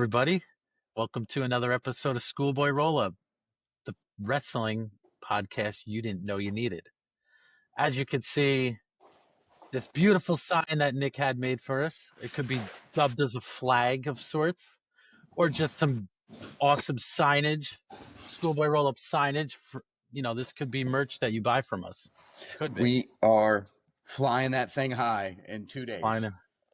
everybody. Welcome to another episode of Schoolboy Roll Up, the wrestling podcast you didn't know you needed. As you can see, this beautiful sign that Nick had made for us, it could be dubbed as a flag of sorts, or just some awesome signage, Schoolboy Roll Up signage. This could be merch that you buy from us. Could be. We are flying that thing high in 2 days.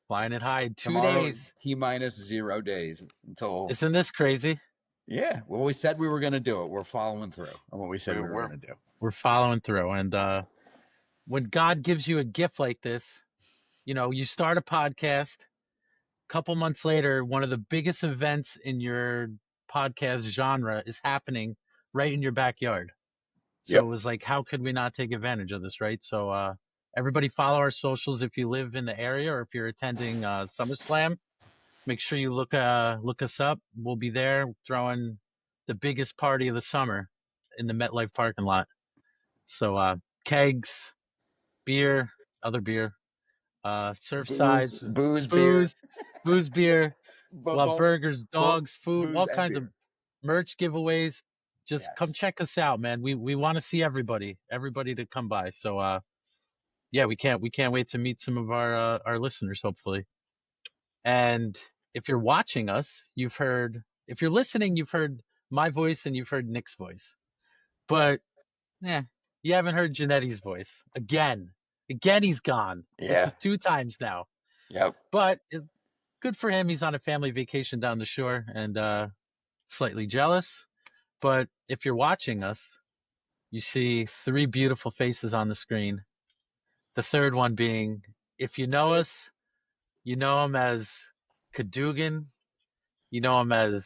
Flying it high in 2 Tomorrow, days. T-minus 0 days until. Isn't this crazy? Yeah, well, we said we were going to do it. We're following through on what we said we were going to do. We're following through. And when God gives you a gift like this, you start a podcast. A couple months later, one of the biggest events in your podcast genre is happening right in your backyard. So It was like, how could we not take advantage of this, right? So everybody follow our socials if you live in the area or if you're attending SummerSlam. Make sure you look us up. We'll be there throwing the biggest party of the summer in the MetLife parking lot. So kegs, beer, other beer, Surfsides, booze, beer, burgers, dogs, food, all kinds of merch giveaways. Just come check us out, man. We want to see everybody to come by. So we can't wait to meet some of our listeners, hopefully. And if you're watching us, if you're listening, you've heard my voice and you've heard Nick's voice. But you haven't heard Janetti's voice. Again, he's gone. Yeah. This is 2 times now. Yep. But good for him. He's on a family vacation down the shore and slightly jealous. But if you're watching us, you see 3 beautiful faces on the screen. The third one being, if you know us, you know him as Cadogan. You know him as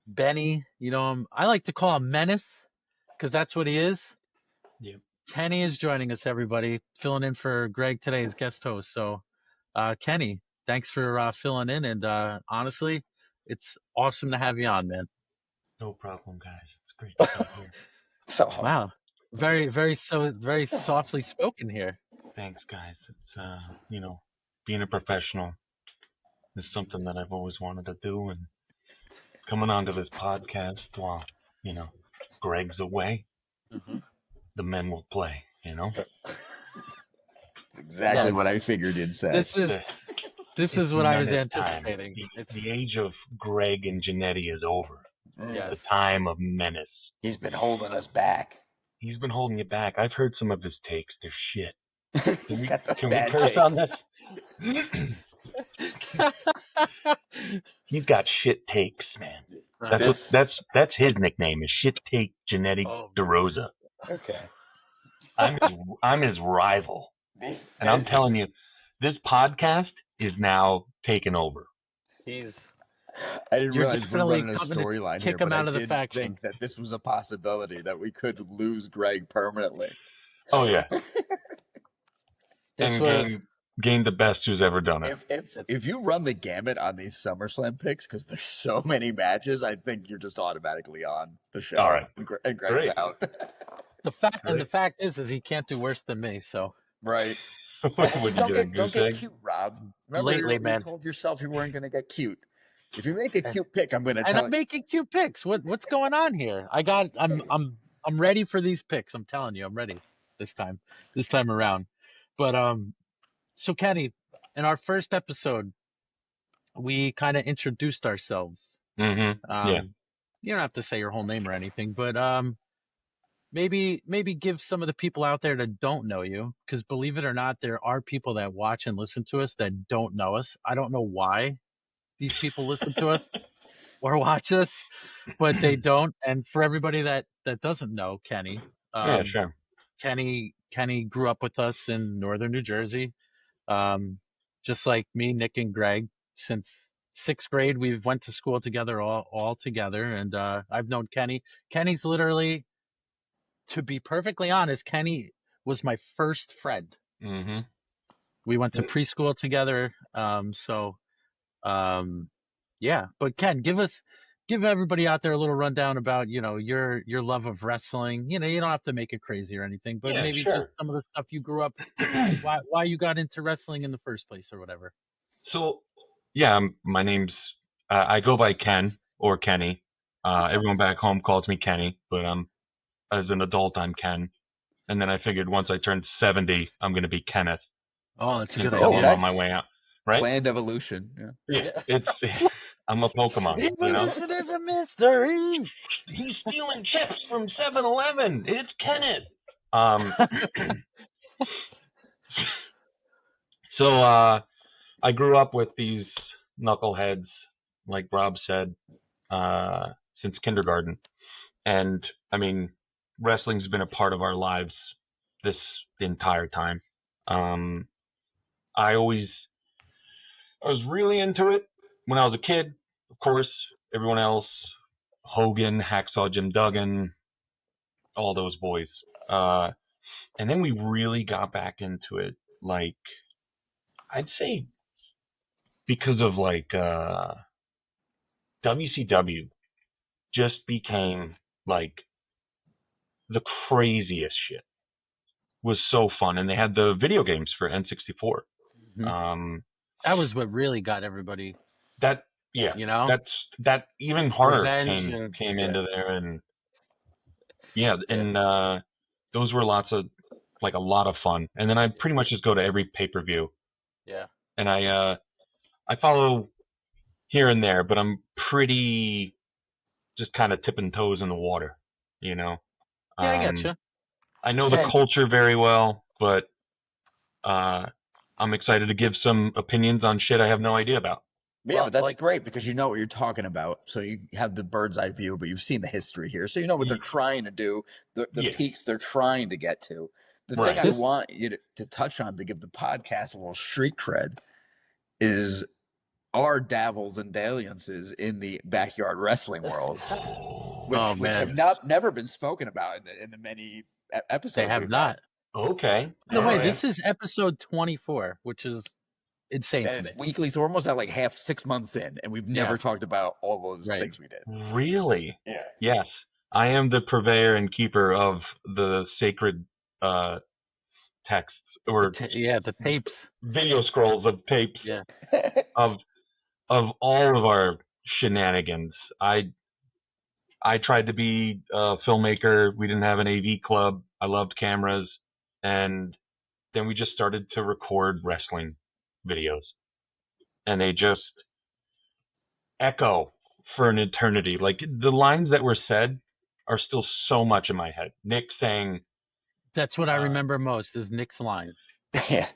Benny. You know him. I like to call him Menace because that's what he is. Yep. Kenny is joining us, everybody, filling in for Greg today as guest host. So, Kenny, thanks for filling in. And honestly, it's awesome to have you on, man. No problem, guys. It's great to be here. Wow. Very softly spoken here. Thanks, guys. It's, being a professional is something that I've always wanted to do. And coming onto this podcast while, Greg's away, the men will play, That's exactly what I figured you'd say. This is what I was anticipating. The age of Greg and Janetti is over. Yes. The time of Menace. He's been holding us back. He's been holding you back. I've heard some of his takes. They're shit. Can we curse on this? He's got shit takes, man. That's his nickname is Shit Take Janetti DeRosa. Okay. I'm his rival. And I'm telling you, this podcast is now taken over. I didn't realize we're running a storyline here, but I did think that this was a possibility that we could lose Greg permanently. Oh, yeah. And gain the best who's ever done it. If you run the gamut on these SummerSlam picks, because there's so many matches, I think you're just automatically on the show. All right. And Greg's out. The fact is he can't do worse than me, so. Right. Don't get cute, Rob. Remember, you told yourself you weren't going to get cute. If you make a cute pick, I'm going to tell you. And I'm making cute picks. What's going on here? I'm ready for these picks. I'm telling you, I'm ready this time around. But so Kenny, in our first episode, we kind of introduced ourselves. Mm-hmm. You don't have to say your whole name or anything, but maybe give some of the people out there that don't know you, because believe it or not, there are people that watch and listen to us that don't know us. I don't know why these people listen to us or watch us, but they don't. And for everybody that doesn't know Kenny, sure. Kenny grew up with us in northern New Jersey, just like me, Nick, and Greg. Since 6th grade, we've went to school together, all together, and I've known Kenny. Kenny's literally, to be perfectly honest, Kenny was my first friend. Mm-hmm. We went to preschool together, But Ken, give everybody out there a little rundown about, your love of wrestling. You don't have to make it crazy or anything, but maybe just some of the stuff you grew up, why you got into wrestling in the first place or whatever. So, my name's I go by Ken or Kenny. Everyone back home calls me Kenny, but as an adult, I'm Ken. And then I figured once I turned 70, I'm going to be Kenneth. Oh, that's a Since good I'm idea. on my way out, right? Planned evolution. Yeah, it's I'm a Pokemon. Evolution is a mystery. He's stealing chips from 7-Eleven. It's Kenneth. So I grew up with these knuckleheads, like Rob said, since kindergarten. And I mean, wrestling's been a part of our lives this entire time. Um, I was really into it when I was a kid. Of course, everyone else, Hogan, Hacksaw Jim Duggan, all those boys. And then we really got back into it, like I'd say because of like WCW just became like the craziest shit. Was so fun, and they had the video games for N64. Mm-hmm. That was what really got everybody. That that even horror Revenge came into there, and those were a lot of fun. And then I pretty much just go to every pay-per-view. Yeah. And I follow here and there, but I'm pretty just kind of tipping toes in the water, you know. Yeah, I getcha. I know the culture very well, but I'm excited to give some opinions on shit I have no idea about. Yeah, but that's great because you know what you're talking about. So you have the bird's eye view, but you've seen the history here. So you know what they're trying to do, the peaks they're trying to get to. The thing I want you to touch on to give the podcast a little street cred is our dabbles and dalliances in the backyard wrestling world, which have never been spoken about in the many episodes. They have not. Okay. By the way, this is episode 24, which is insane to me. It's weekly, so we're almost at like 6 months in, and we've never talked about all those things we did. Really? Yeah. Yes. I am the purveyor and keeper of the sacred texts or the tapes, video scrolls of tapes of all of our shenanigans. I tried to be a filmmaker. We didn't have an AV club. I loved cameras, and then we just started to record wrestling videos, and they just echo for an eternity. Like the lines that were said are still so much in my head. Nick saying, "That's what I remember most is Nick's line." Yeah.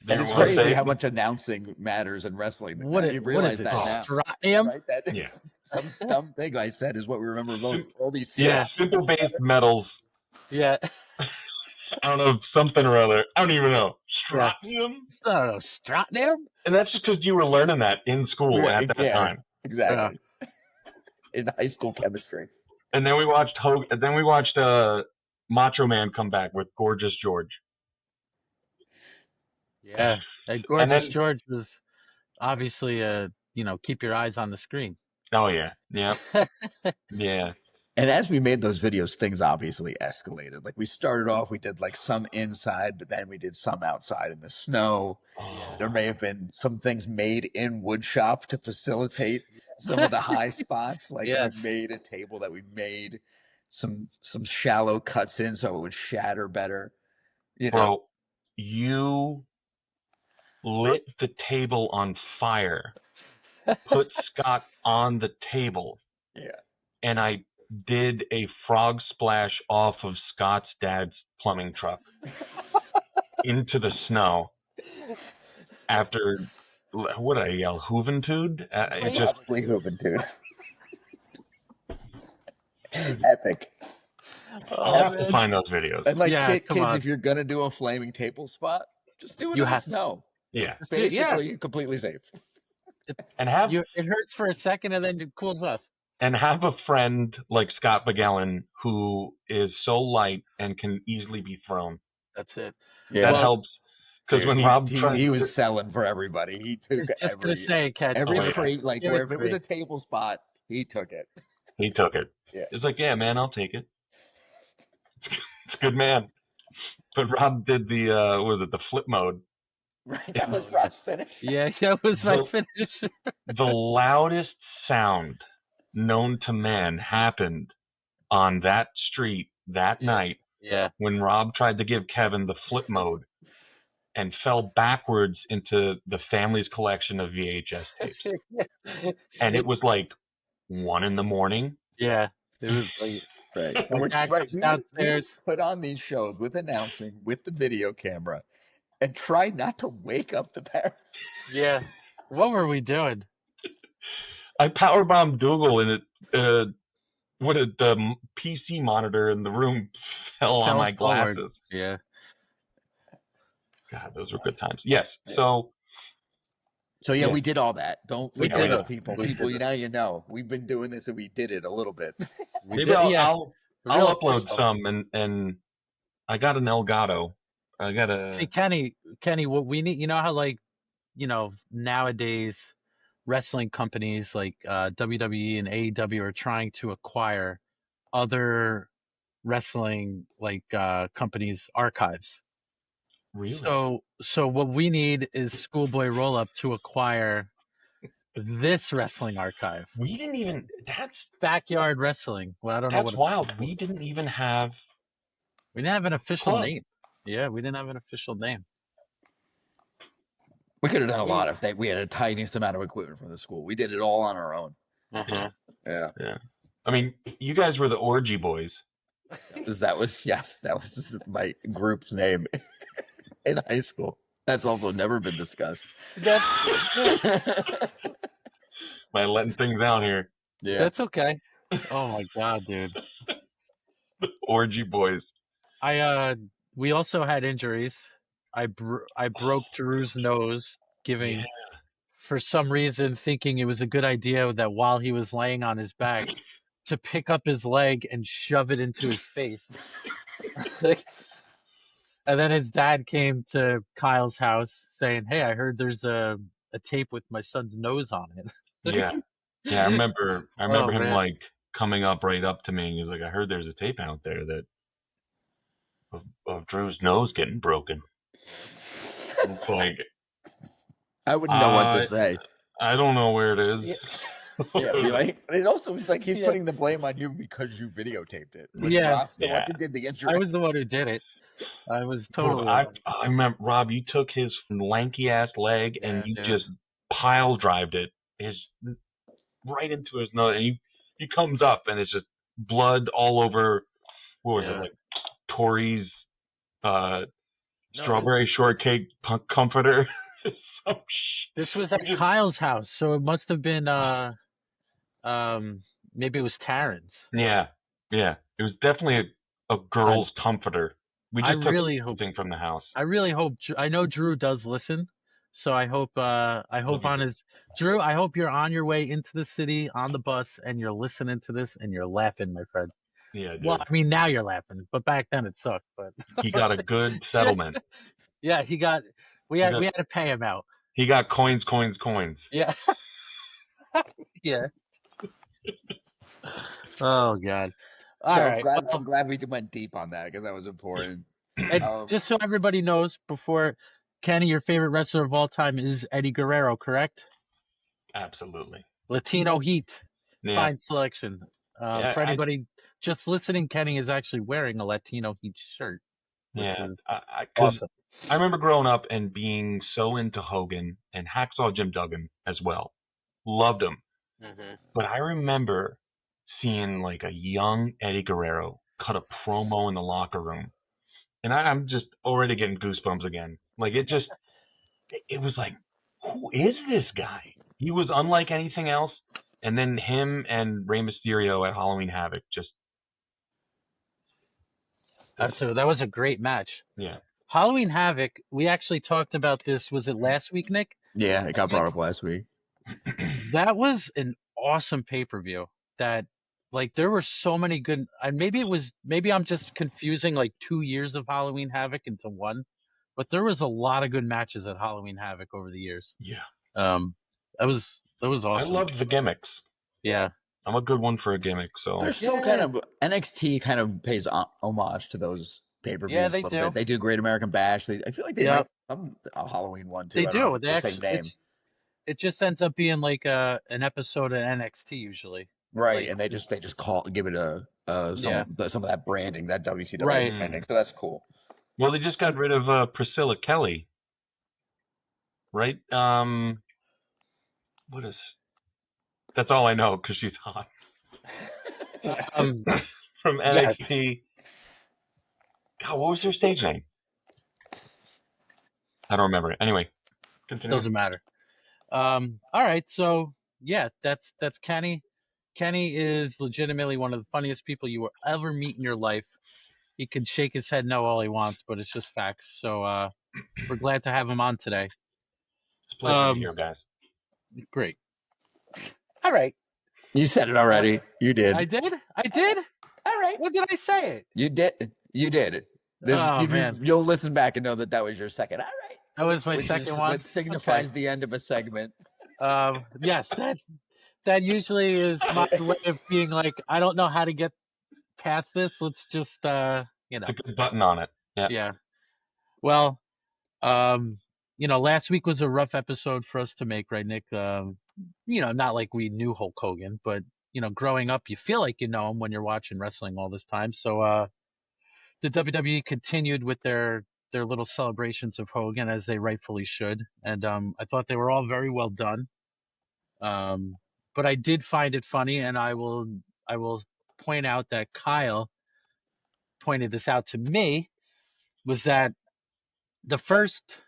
And it's crazy how much announcing matters in wrestling. You realize that now. Strontium? Right? That some dumb thing I said is what we remember most. All these simple base metals. Yeah. I don't know, something or other. I don't even know. Strontium? I don't know, strontium? And that's just because you were learning that in school at that time. Exactly. In high school chemistry. And then we watched Macho Man come back with Gorgeous George. Yeah, and Gorgeous George was obviously keep your eyes on the screen. Oh yeah, yeah, yeah. And as we made those videos, things obviously escalated. Like we started off, we did like some inside, but then we did some outside in the snow. There may have been some things made in wood shop to facilitate some of the high spots. Like we made a table that we made some shallow cuts in so it would shatter better. Bro, you lit the table on fire, put Scott on the table, and I did a frog splash off of Scott's dad's plumbing truck into the snow after, what did I yell, Juventud? Probably Juventud. Epic. I'll have to find those videos. And like kids, if you're going to do a flaming table spot, just do it in the snow. Yeah. Basically, completely safe. It hurts for a second and then it cools off. And have a friend like Scott Magellan who is so light and can easily be thrown. That's it. Yeah. That helps. Because when Rob he was selling for everybody. He took every crate, like where if it was a table spot, he took it. He took it. Yeah. It's like, yeah, man, I'll take it. It's a good man. But Rob did the flip mode. Right, that was Rob's finish. Yeah, that was my finish. The loudest sound known to man happened on that street that night when Rob tried to give Kevin the flip mode and fell backwards into the family's collection of VHS tapes. And it was like 1 a.m. Yeah, it was late. Right. My Which dad is right. comes We would downstairs. put on these shows with announcing, with the video camera, and try not to wake up the parents. Yeah. What were we doing? I powerbombed Dougal and the PC monitor in the room fell on my forward. glasses. Yeah. God, those were good times. Yes. So yeah, we did all that. Don't We forget did it, it. people. We People, did you know. We've been doing this and we did it a little bit. Maybe did, I'll Real upload official. some and I got an Elgato. I got a See, Kenny, what we need, you know how like, nowadays wrestling companies like WWE and AEW are trying to acquire other wrestling like companies' archives. really. So what we need is Schoolboy Roll Up to acquire this wrestling archive. We didn't even. Backyard wrestling. Well, I don't know what That's it's wild. called. We didn't even have. We didn't have an official Huh. name. Yeah, we didn't have an official name. We could have done a lot if we had a tiniest amount of equipment from the school. We did it all on our own. Uh-huh. Yeah. I mean, you guys were the Orgy Boys. That was my group's name in high school. That's also never been discussed. By letting things out here. Yeah. That's okay. Oh my God, dude. The Orgy Boys. We also had injuries. I broke Drew's nose, for some reason, thinking it was a good idea that while he was laying on his back, to pick up his leg and shove it into his face. And then his dad came to Kyle's house saying, "Hey, I heard there's a tape with my son's nose on it." Yeah. I remember him man. like coming up right up to me and he's like, "I heard there's a tape out there that of Drew's nose getting broken." It's like, I wouldn't know what to say. I don't know where it is. Yeah, be like, it also was like he's putting the blame on you because you videotaped it. When Rob's the one who did the injury. I was the one who did it. I was totally. I remember, Rob, you took his lanky ass leg and you just pile drived it right into his nose, and he comes up and it's just blood all over. What was it, like Tori's strawberry shortcake comforter? This was at Kyle's house, so it must have been maybe it was Taryn's. Yeah. It was definitely a girl's comforter. We just took something from the house. I really hope. I know Drew does listen, so I hope Drew. I hope you're on your way into the city on the bus and you're listening to this and you're laughing, my friend. Yeah, dude. Well, I mean now you're laughing, but back then it sucked. But he got a good settlement. Yeah, we had to pay him out. He got coins. Yeah. Yeah. Oh God. All right. I'm glad we went deep on that because that was important. And just so everybody knows, before Kenny, your favorite wrestler of all time is Eddie Guerrero, correct? Absolutely. Latino Heat. Yeah. Fine selection. For anybody just listening, Kenny is actually wearing a Latino Heat shirt. Which is awesome. I remember growing up and being so into Hogan and Hacksaw Jim Duggan as well. Loved him. Mm-hmm. But I remember seeing like a young Eddie Guerrero cut a promo in the locker room. And I'm just already getting goosebumps again. Like it was like, who is this guy? He was unlike anything else. And then him and Rey Mysterio at Halloween Havoc just. So that was a great match. Yeah. Halloween Havoc, we actually talked about this. Was it last week, Nick? Yeah, it got brought up last week. That was an awesome pay-per-view. That, like, there were so many good. And maybe I'm just confusing like 2 years of Halloween Havoc into one, but there was a lot of good matches at Halloween Havoc over the years. Yeah. That was awesome. I loved the gimmicks. Yeah. I'm a good one for a gimmick, so they're still kind of NXT kind of pays homage to those pay-per-views. Yeah, they do. They do Great American Bash. I feel like they A Halloween one too. They I don't know do. They the same actually, name. it just ends up being like an episode of NXT usually. Right, Like, and they just give it some of that branding, that WCW Right. branding. So that's cool. Well, they just got rid of Priscilla Kelly, right? What is? That's all I know because she's hot from yes, NXT. God, what was her stage name? I don't remember it. Anyway, continue. doesn't matter. All right, so yeah, that's Kenny. Kenny is legitimately one of the funniest people you will ever meet in your life. He can shake his head no all he wants, but it's just facts. So we're glad to have him on today. It's a pleasure to be here, guys. Great. All right. You said it already. You did. I did. All right. When did I say it? You did. You did. Man. You'll listen back and know that was your second. All right. That was my second one. Which signifies the end of a segment. Yes, that usually is my way of being like, I don't know how to get past this. Let's just It's a good button on it. Yeah. Yeah. Well, last week was a rough episode for us to make, right, Nick? Not like we knew Hulk Hogan, but growing up, you feel like you know him when you're watching wrestling all this time. So the WWE continued with their little celebrations of Hogan as they rightfully should, and I thought they were all very well done. But I did find it funny, and I will point out that Kyle pointed this out to me, was that the first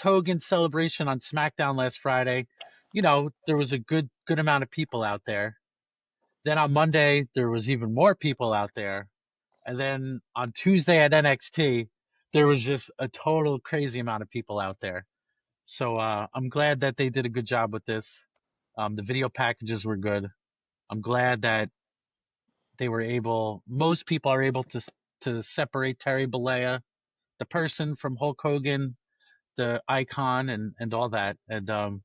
Hogan celebration on SmackDown last Friday, there was a good amount of people out there. Then on Monday there was even more people out there, and then on Tuesday at NXT there was just a total crazy amount of people out there. So I'm glad that they did a good job with this. The video packages were good. I'm glad that most people are able to separate Terry Bollea, the person, from Hulk Hogan, the icon, and all that. And I'm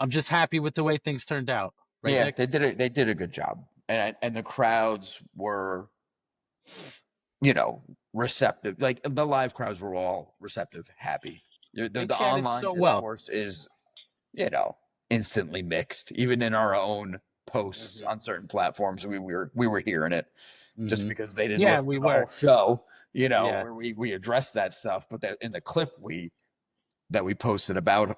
just happy with the way things turned out. Right, yeah, Nick? they did a good job, and the crowds were, receptive. Like the live crowds were all receptive, happy. The online so well. discourse is, instantly mixed. Even in our own posts on certain platforms, we were hearing it, just because they didn't listen to the whole show, where we addressed that stuff. But that in the clip that we posted about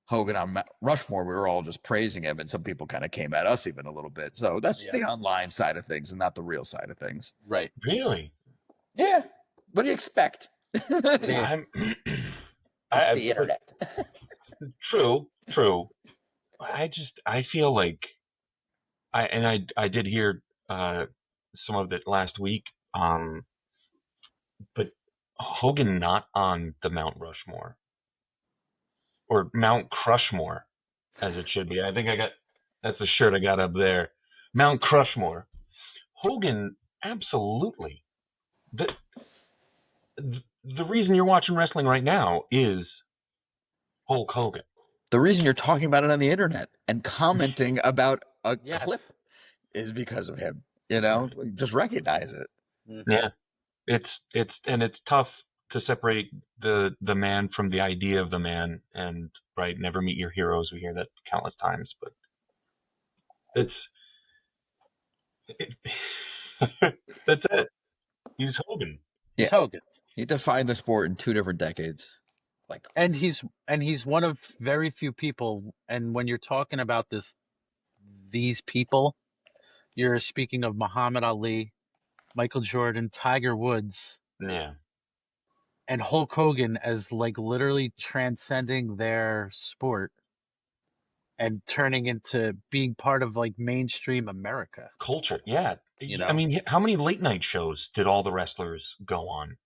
Hogan on Rushmore, we were all just praising him, and some people kind of came at us even a little bit. So that's the online side of things and not the real side of things. Right. Really? Yeah. What do you expect? It's the internet. True. I feel like I did hear some of it last week, but Hogan not on the Mount Rushmore or Mount Crushmore, as it should be. I think that's the shirt I got up there. Mount Crushmore. Hogan, absolutely. The reason you're watching wrestling right now is Hulk Hogan. The reason you're talking about it on the internet and commenting about a clip is because of him. Just recognize it. Yeah, it's tough to separate the man from the idea of the man, and right, never meet your heroes. We hear that countless times, but that's it. He's Hogan. He's Hogan. He defined the sport in 2 different decades. And he's one of very few people. And when you're talking about these people, you're speaking of Muhammad Ali, Michael Jordan, Tiger Woods, and Hulk Hogan as like literally transcending their sport and turning into being part of like mainstream America culture. Yeah, I mean, how many late night shows did all the wrestlers go on?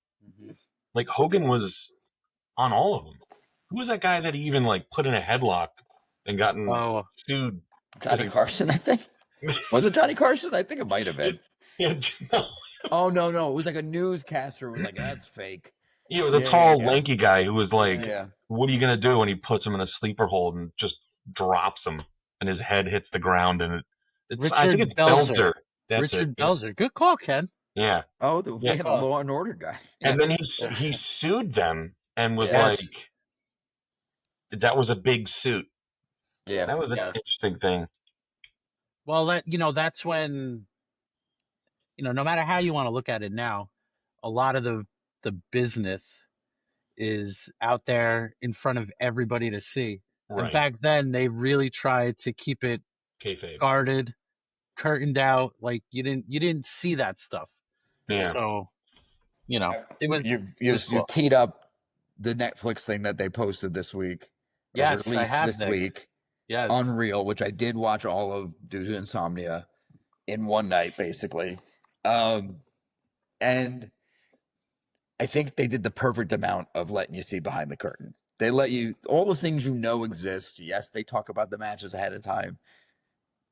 Like Hogan was on all of them. Who was that guy that he even like put in a headlock and gotten sued? Johnny Carson, I think. Was it Johnny Carson? I think it might have been. No. Oh no, it was like a newscaster who was like, "That's fake." The tall, lanky guy who was like, "What are you gonna do?" And he puts him in a sleeper hold and just drops him, and his head hits the ground. And I think it's Belzer. Richard Belzer. Good call, Ken. Yeah. Oh, they had a Law and Order guy. And then he sued them and was Yes. like, that was a big suit. Yeah. That was an interesting thing. Well, that's when, no matter how you want to look at it now, a lot of the business is out there in front of everybody to see. And Right. back then, they really tried to keep it Kayfabe. guarded, curtained out. Like you didn't see that stuff. Yeah. So, it was You cool. teed up the Netflix thing that they posted this week, or Yes, I released have, this Nick. week. Yes. Unreal, which I did watch all of due to insomnia in one night, basically. And I think they did the perfect amount of letting you see behind the curtain. They let you, all the things exist. Yes, they talk about the matches ahead of time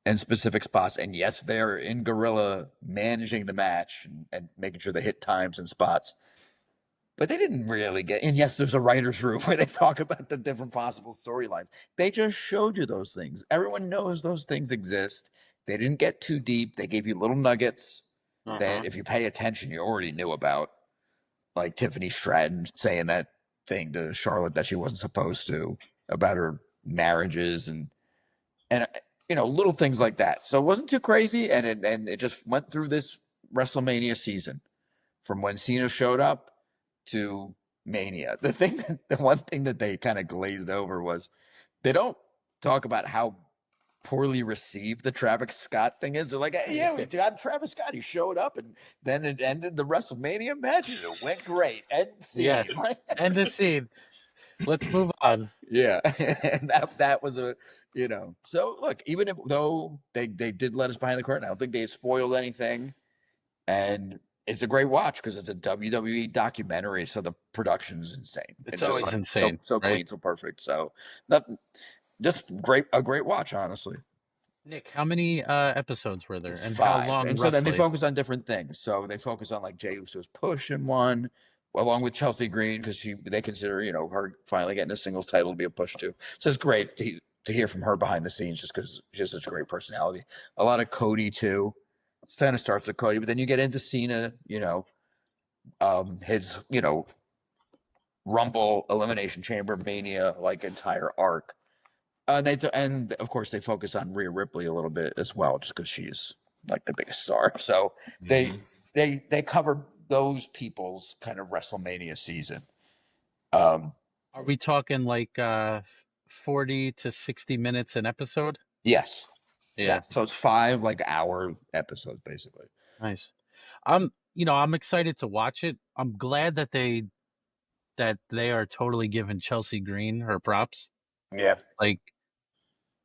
and specific spots. And yes, they're in guerrilla managing the match and making sure they hit times and spots. But they didn't really get, and yes, there's a writer's room where they talk about the different possible storylines. They just showed you those things. Everyone knows those things exist. They didn't get too deep. They gave you little nuggets that if you pay attention, you already knew about. Like Tiffany Stratton saying that thing to Charlotte that she wasn't supposed to about her marriages and little things like that. So it wasn't too crazy, and it just went through this WrestleMania season from when Cena showed up to Mania. The one thing that they kind of glazed over was they don't talk about how poorly received the Travis Scott thing is. They're like, hey, yeah, we got Travis Scott. He showed up, and then it ended the WrestleMania match, and it went great. End Yeah. scene. End the scene. Let's move on. Yeah, and that was So look, even though they did let us behind the curtain, I don't think they spoiled anything, and it's a great watch because it's a WWE documentary, so the production's insane. It's Just always like insane, so right? clean, so perfect. So nothing, just a great watch, honestly. Nick, how many episodes were there, It's and how 5, long and so then they roughly? focus on different things. So they focus on like Jey Uso's push in one, along with Chelsea Green because they consider her finally getting a singles title to be a push too. So it's great to hear from her behind the scenes just because she has such a great personality. A lot of Cody too. It kind of starts with Cody, but then you get into Cena. His Rumble, Elimination Chamber, Mania, like entire arc. And of course they focus on Rhea Ripley a little bit as well, just because she's like the biggest star. So they they cover those people's kind of WrestleMania season. Are we talking like 40 to 60 minutes an episode? Yes, Yeah. yes. So it's 5 like hour episodes basically. Nice. I'm excited to watch it. I'm glad that they are totally giving Chelsea Green her props. Yeah, Like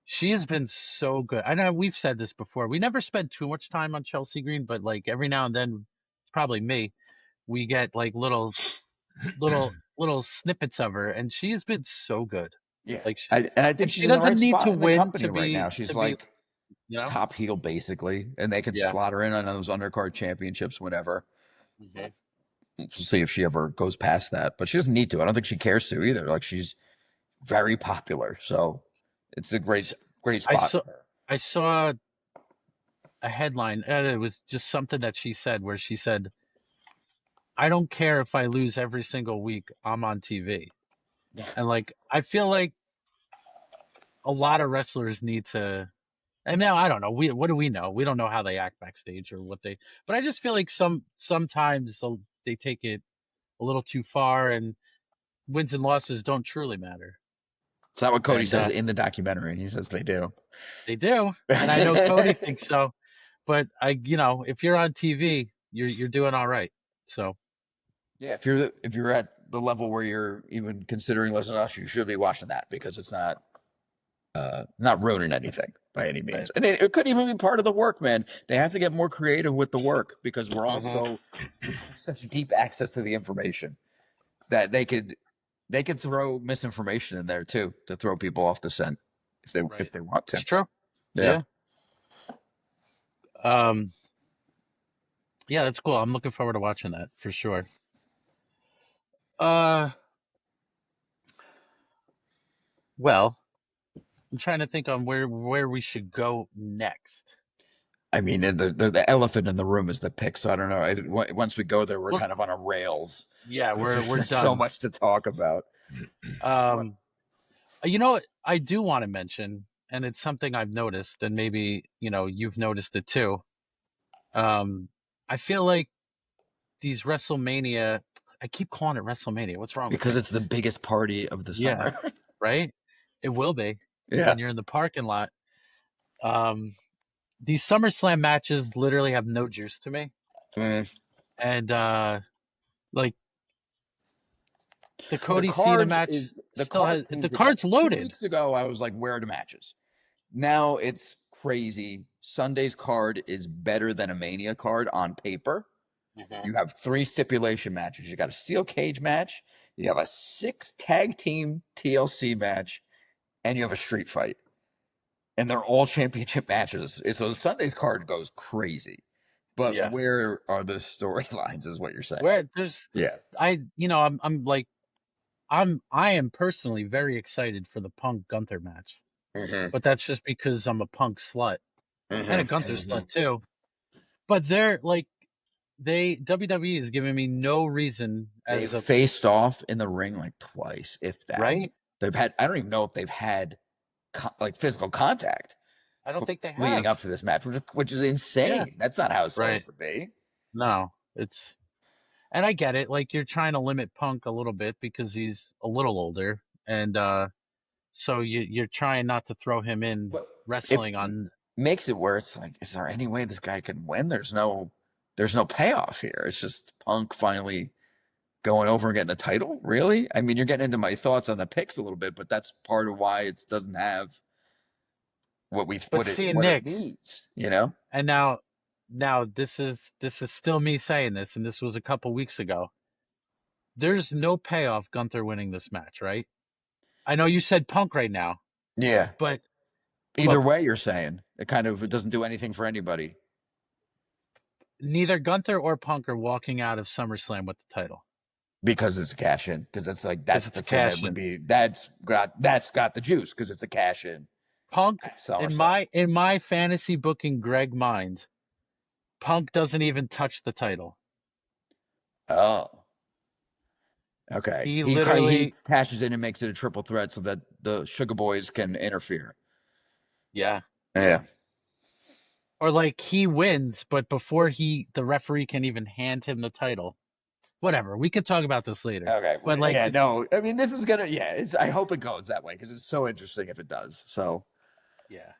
she has been so good. I know we've said this before. We never spend too much time on Chelsea Green, but like every now and then, it's probably me. We get like little snippets of her, and she's been so good. yeah. Like, I think and she's she in the doesn't right need spot to in the win company right now. She's to be, like you know. top heel basically, and they can Yeah. slot her in on those undercard championships, whatever. Mhm. We'll see if she ever goes past that, but she doesn't need to. I don't think she cares to either. Like she's very popular, so it's a great I spot saw for her. I saw a headline, and it was just something that she said, where she said, "I don't care if I lose every single week. I'm on TV." And like, I feel like a lot of wrestlers need to. And now I don't know. What do we know? We don't know how they act backstage or what they. But I just feel like sometimes they take it a little too far, and wins and losses don't truly matter. It's not what Cody And says in the documentary. He says they do. they do. And I know Cody thinks so. But if you're on TV, you're doing all right. So Yeah, if you're at the level where you're even considering listening to us, you should be watching that because it's not ruining anything by any right. means. And it could even be part of the work, man. They have to get more creative with the work because we're also such deep access to the information that they could throw misinformation in there too to throw people off the scent if Right. they want It's to. true. Yeah. Yeah. Um. Yeah, that's cool. I'm looking forward to watching that for sure. Uh. Well, I'm trying to think on where we should go next. I mean, the elephant in the room is the pick. So I don't know. Once we go there, we're Well, kind of on a rails. Yeah, we're There's done. so much to talk about. You know what I do want to mention, and it's something I've noticed, and maybe you've noticed it too. I feel like these WrestleMania, I keep calling it WrestleMania. What's wrong with Because me? it's the biggest party of the Yeah, summer. right? It will be Yeah. when you're in the parking lot. Um, these SummerSlam matches literally have no juice to me. Mm. And like the The Cody Cena cards match is the still card has came the together card's 2 weeks loaded. ago. I was like, where are the matches? Now it's crazy. Sunday's card is better than a Mania card on paper. Mhm. You have 3 stipulation matches. You got a steel cage match. You have a 6 tag team TLC match, and you have a street fight. And they're all championship matches. So Sunday's card goes crazy. But Yeah. where are the storylines? Is what you're saying? Where there's Yeah. I am personally very excited for the Punk Gunther match. Mm-hmm. But that's just because I'm a Punk slut and a Mm-hmm. Gunther slut too. But they're like WWE is giving me no reason They've as of faced off in the ring like twice, if that. right. They've had. I don't even know if they've had like physical contact I don't think they leading have. up to this match, which is Yeah. insane. That's not how it's Right. supposed to be. No, and I get it. Like you're trying to limit Punk a little bit because he's a little older, and so you're trying not to throw him in But it wrestling on. makes it where it's like, is there any way this guy can win? There's no payoff here. It's just Punk finally going over and getting the title. Really? I mean, you're getting into my thoughts on the picks a little bit, but that's part of why it doesn't have But see, what it Nick, needs. You know? and now this is still me saying this, and this was a couple weeks ago. There's no payoff Gunther winning this match, right? I know you said Punk right now, Yeah. but Either look, way, you're saying it doesn't do anything for anybody neither Gunther or Punk are walking out of SummerSlam with the title because it's a cash in. Because it's like because that's it's the a thing that cash would in. be that's got the juice because it's a cash in Punk at in SummerSlam. my fantasy booking Greg mind, Punk doesn't even touch the title. Oh, okay. He He literally, cashes in and makes it a triple threat so that the Sugar Boys can interfere. yeah. Yeah. Or like he wins, but before the referee can even hand him the title. Whatever. We could talk about this later. Okay. But like, Yeah. No. I mean, this is gonna. Yeah. I hope it goes that way because it's so interesting if it does. So. yeah.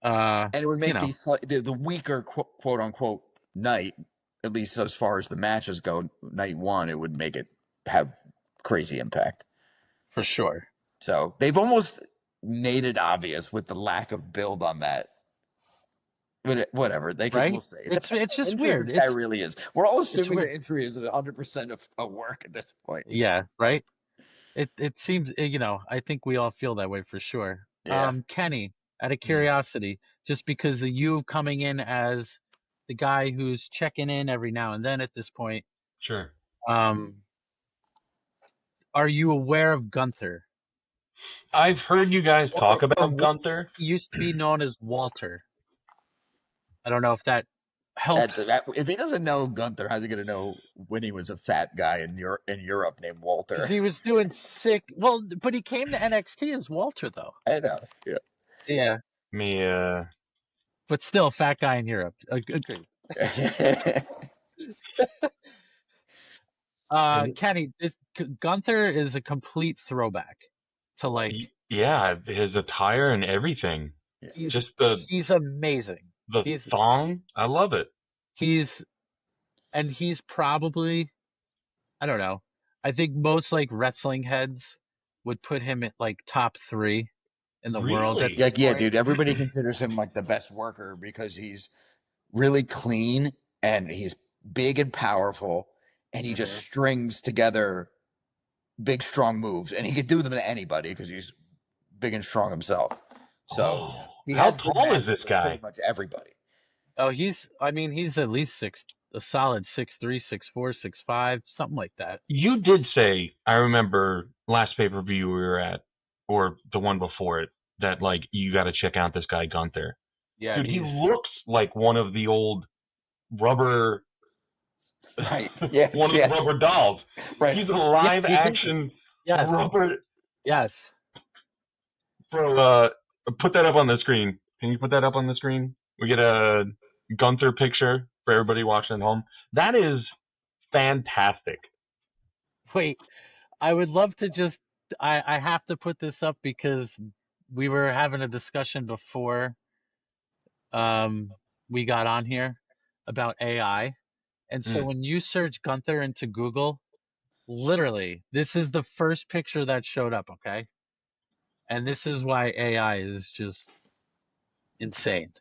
And it would You make know, the weaker quote unquote night, at least as far as the matches go, night one, it would make it have crazy impact. for sure. So they've almost made it obvious with the lack of build on that. But whatever we'll Right? say. It depends It's how just injured weird. this guy really is. We're all It's assuming weird. the injury is 100% of work at this point. Yeah, right? It seems, I think we all feel that way for sure. Yeah. Kenny, out of Mm. curiosity, just because of you coming in as the guy who's checking in every now and then at this point, Sure. um, are you aware of Gunther? I've heard you guys talk about Gunther. He used to be known as Walter. I don't know if that helps. If he doesn't know Gunther, how's he going to know when he was a fat guy in Europe named Because Walter? he was doing sick. Well, but he came to NXT as Walter, though. I know. Yeah. Yeah. Me, But still, fat guy in Europe. Agreed. Kenny, this Gunther is a complete throwback to like yeah, his attire and everything. he's Just the he's amazing. the He's thong, I love it. he's and he's probably, I don't know. I think most like wrestling heads would put him at like top 3 in the world at Really? this Like, yeah, point. dude, everybody considers him like the best worker because he's really clean and he's big and powerful and he just Mhm. strings together big, strong moves and he could do them to anybody because he's big and strong himself. So Oh, he how has good tall is matches this with pretty guy? much everybody. Oh, he's at least a solid 6'3", 6'4", 6'5", something like that. You did say, I remember last pay-per-view we were at, or the one before it, that like you got to check out this guy Gunther. Yeah, Dude, he looks like one of the old rubber Right. Yeah. One of the rubber dolls. Right. He's a live he is. action Yes. rubber. Yes. Bro, put that up on the screen. Can you put that up on the screen? We get a Gunther picture for everybody watching at home. That is fantastic. Wait, I would love to just. I have to put this up because we were having a discussion before we got on here about AI. And so when you search Gunther into Google, literally, this is the first picture that showed up, okay? And this is why AI is just insane.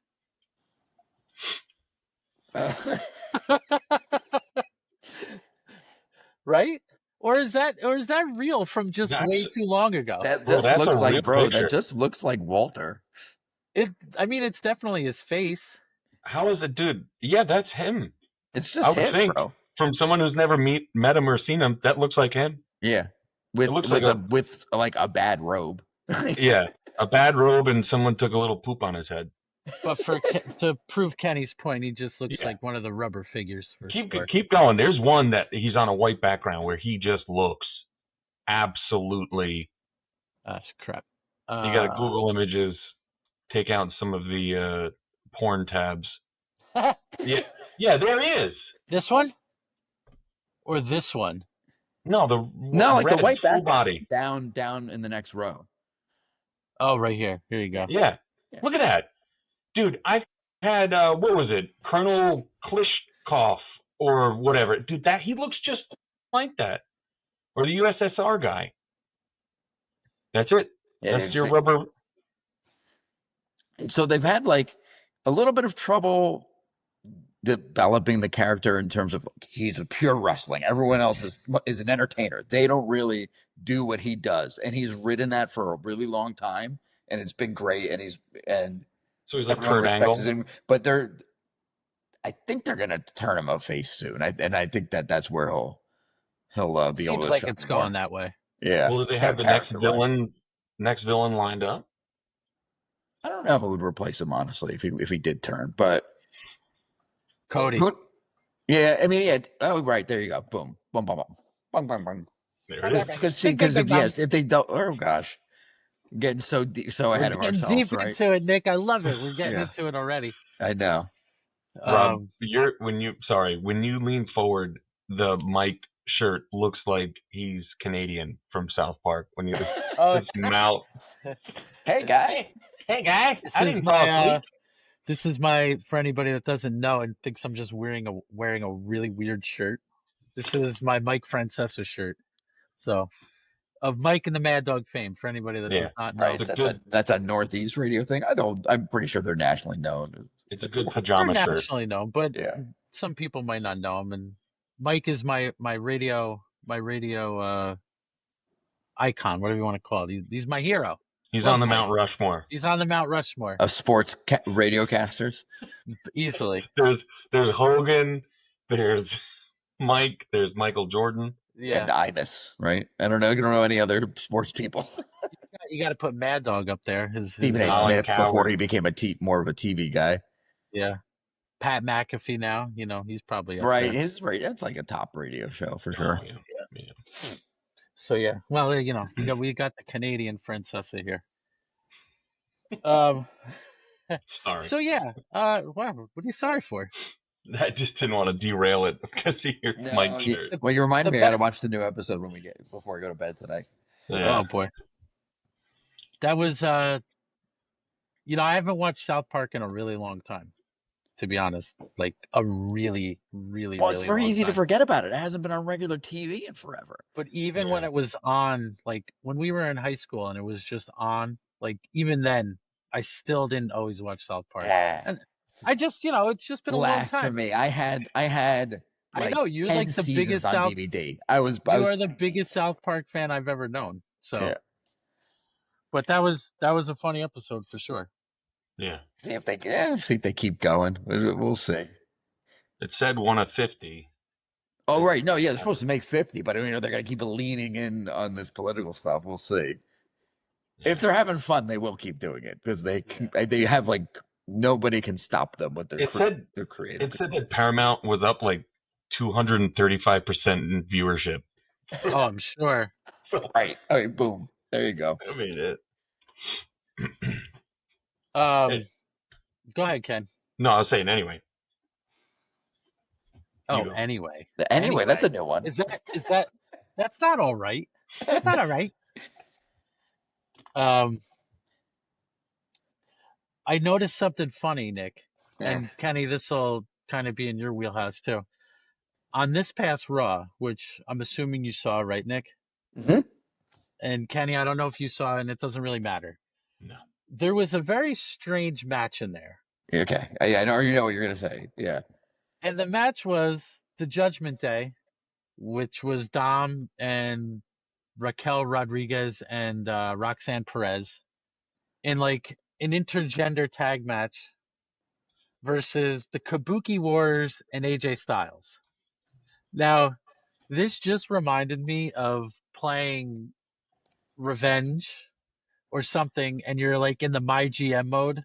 Right? Or is that real from just way too long ago? That Bro, just that's looks a real like, bro, picture. that just looks like Walter. I mean, it's definitely his face. How is it, dude? Yeah, that's him. It's just I would him, think bro. from someone who's never met him or seen him, that looks like him. Yeah. With a bad robe. Yeah, a bad robe and someone took a little poop on his head. But to prove Kenny's point, he just looks like one of the rubber figures for sure. Keep going. There's one that he's on a white background where he just looks absolutely. Crap. You got to Google images, take out some of the porn tabs. Yeah, there he is. This one or this one? No, the white full body. down in the next row. Oh, right here. Here you go. Yeah. Look at that, dude. I had what was it, Colonel Klishkov or whatever, dude. That he looks just like that, or the USSR guy. That's it. Yeah, that's your rubber. So they've had like a little bit of trouble developing the character in terms of he's a pure wrestling. Everyone else is an entertainer. They don't really do what he does, and he's ridden that for a really long time, and it's been great. So he's like Kurt Angle. Him, but I think they're gonna turn him a face soon, and I think that's where he'll be able to. Seems like it's going that way. Yeah. Well, do they have the next villain lined up? I don't know who would replace him, honestly, if he did turn, but Cody. Yeah, I mean, yeah. Oh, right there you go. Boom, boom, boom, boom, boom, boom, boom. There it is. Because if they don't, oh gosh, getting so ahead of ourselves, deep right? into it, Nick. I love it. We're getting into it already. I know. Rob, when you lean forward, the Mike shirt looks like he's Canadian from South Park. When you his mouth. Hey guy. Hey guy. This is my, for anybody that doesn't know and thinks I'm just wearing a really weird shirt. This is my Mike Francesa shirt. So, of Mike and the Mad Dog fame, for anybody that does not know. Right, that's a Northeast radio thing. I'm pretty sure they're nationally known. It's a good pajama they're shirt. Nationally known, but some people might not know him. And Mike is my radio icon, whatever you want to call it. He's my hero. He's on the Mount Rushmore. He's on the Mount Rushmore of sports radio casters. Easily. There's Hogan. There's Mike. There's Michael Jordan. Yeah. And Ibis, right? I don't know any other sports people. You got to put Mad Dog up there. Stephen A. Smith before he became more of a TV guy. Yeah. Pat McAfee now, he's probably up there. His radio, that's like a top radio show for sure. Yeah. So yeah, well, we got the Canadian Francesa here. Sorry. So yeah, wow, what are you sorry for? I just didn't want to derail it because of your Mike shirt. Well, you reminded me I got to watch the new episode before I go to bed tonight. Yeah. Oh boy, that was I haven't watched South Park in a really long time, to be honest. Like a really, really, well, it's really very long easy time. to forget about it. It hasn't been on regular TV in forever. But even when it was on, like when we were in high school and it was just on, like even then, I still didn't always watch South Park. And I just, it's just been a long time. For me, I had. Like, I know you're like the biggest on South DVD. You are the biggest South Park fan I've ever known. So, yeah. But that was a funny episode for sure. Yeah. See if they keep going. We'll see. It said 1 of 50. Oh right, no, yeah, they're supposed to make 50, but they're gonna keep leaning in on this political stuff. We'll see. Yeah. If they're having fun, they will keep doing it because they have like nobody can stop them with their creative. It said that Paramount was up like 235% in viewership. Oh, I'm sure. Right. All right. Boom. There you go. I mean it. Go ahead, Ken. No, I was saying anyway. You Oh, go. anyway. Anyway, that's a new one. Is that that's not all right. That's not all right. Um, I noticed something funny, Nick. Yeah. And Kenny, this will kind of be in your wheelhouse too. On this past Raw, which I'm assuming you saw, right, Nick? Mm-hmm. And Kenny, I don't know if you saw, and it doesn't really matter. No. There was a very strange match in there. Okay. I know you know what you're gonna say. Yeah. And the match was the Judgment Day, which was Dom and Raquel Rodriguez and Roxanne Perez in like an intergender tag match versus the Kabuki Warriors and AJ Styles. Now, this just reminded me of playing Revenge or something, and you're like in the My GM mode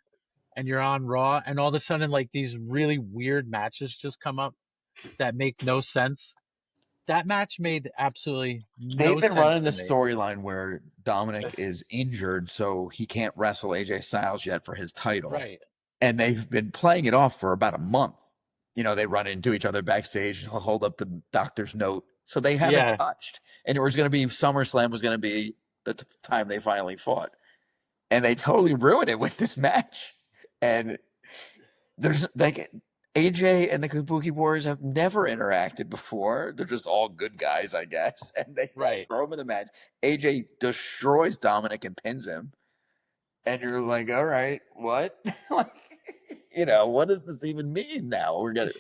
and you're on Raw, and all of a sudden, like these really weird matches just come up that make no sense. That match made absolutely They've no been sense running to the me. storyline where Dominic is injured, so he can't wrestle AJ Styles yet for his title. Right. And they've been playing it off for about a month. You know, they run into each other backstage, he'll hold up the doctor's note. So they haven't Yeah. touched. And it was going to be SummerSlam was going to be the time they finally fought. And they totally ruined it with this match. And there's like AJ and the Kabuki Warriors have never interacted before. They're just all good guys, I guess. And they Right. throw him in the match. AJ destroys Dominic and pins him. And you're like, all right, what? Like, you know, what does this even mean now? We're gonna.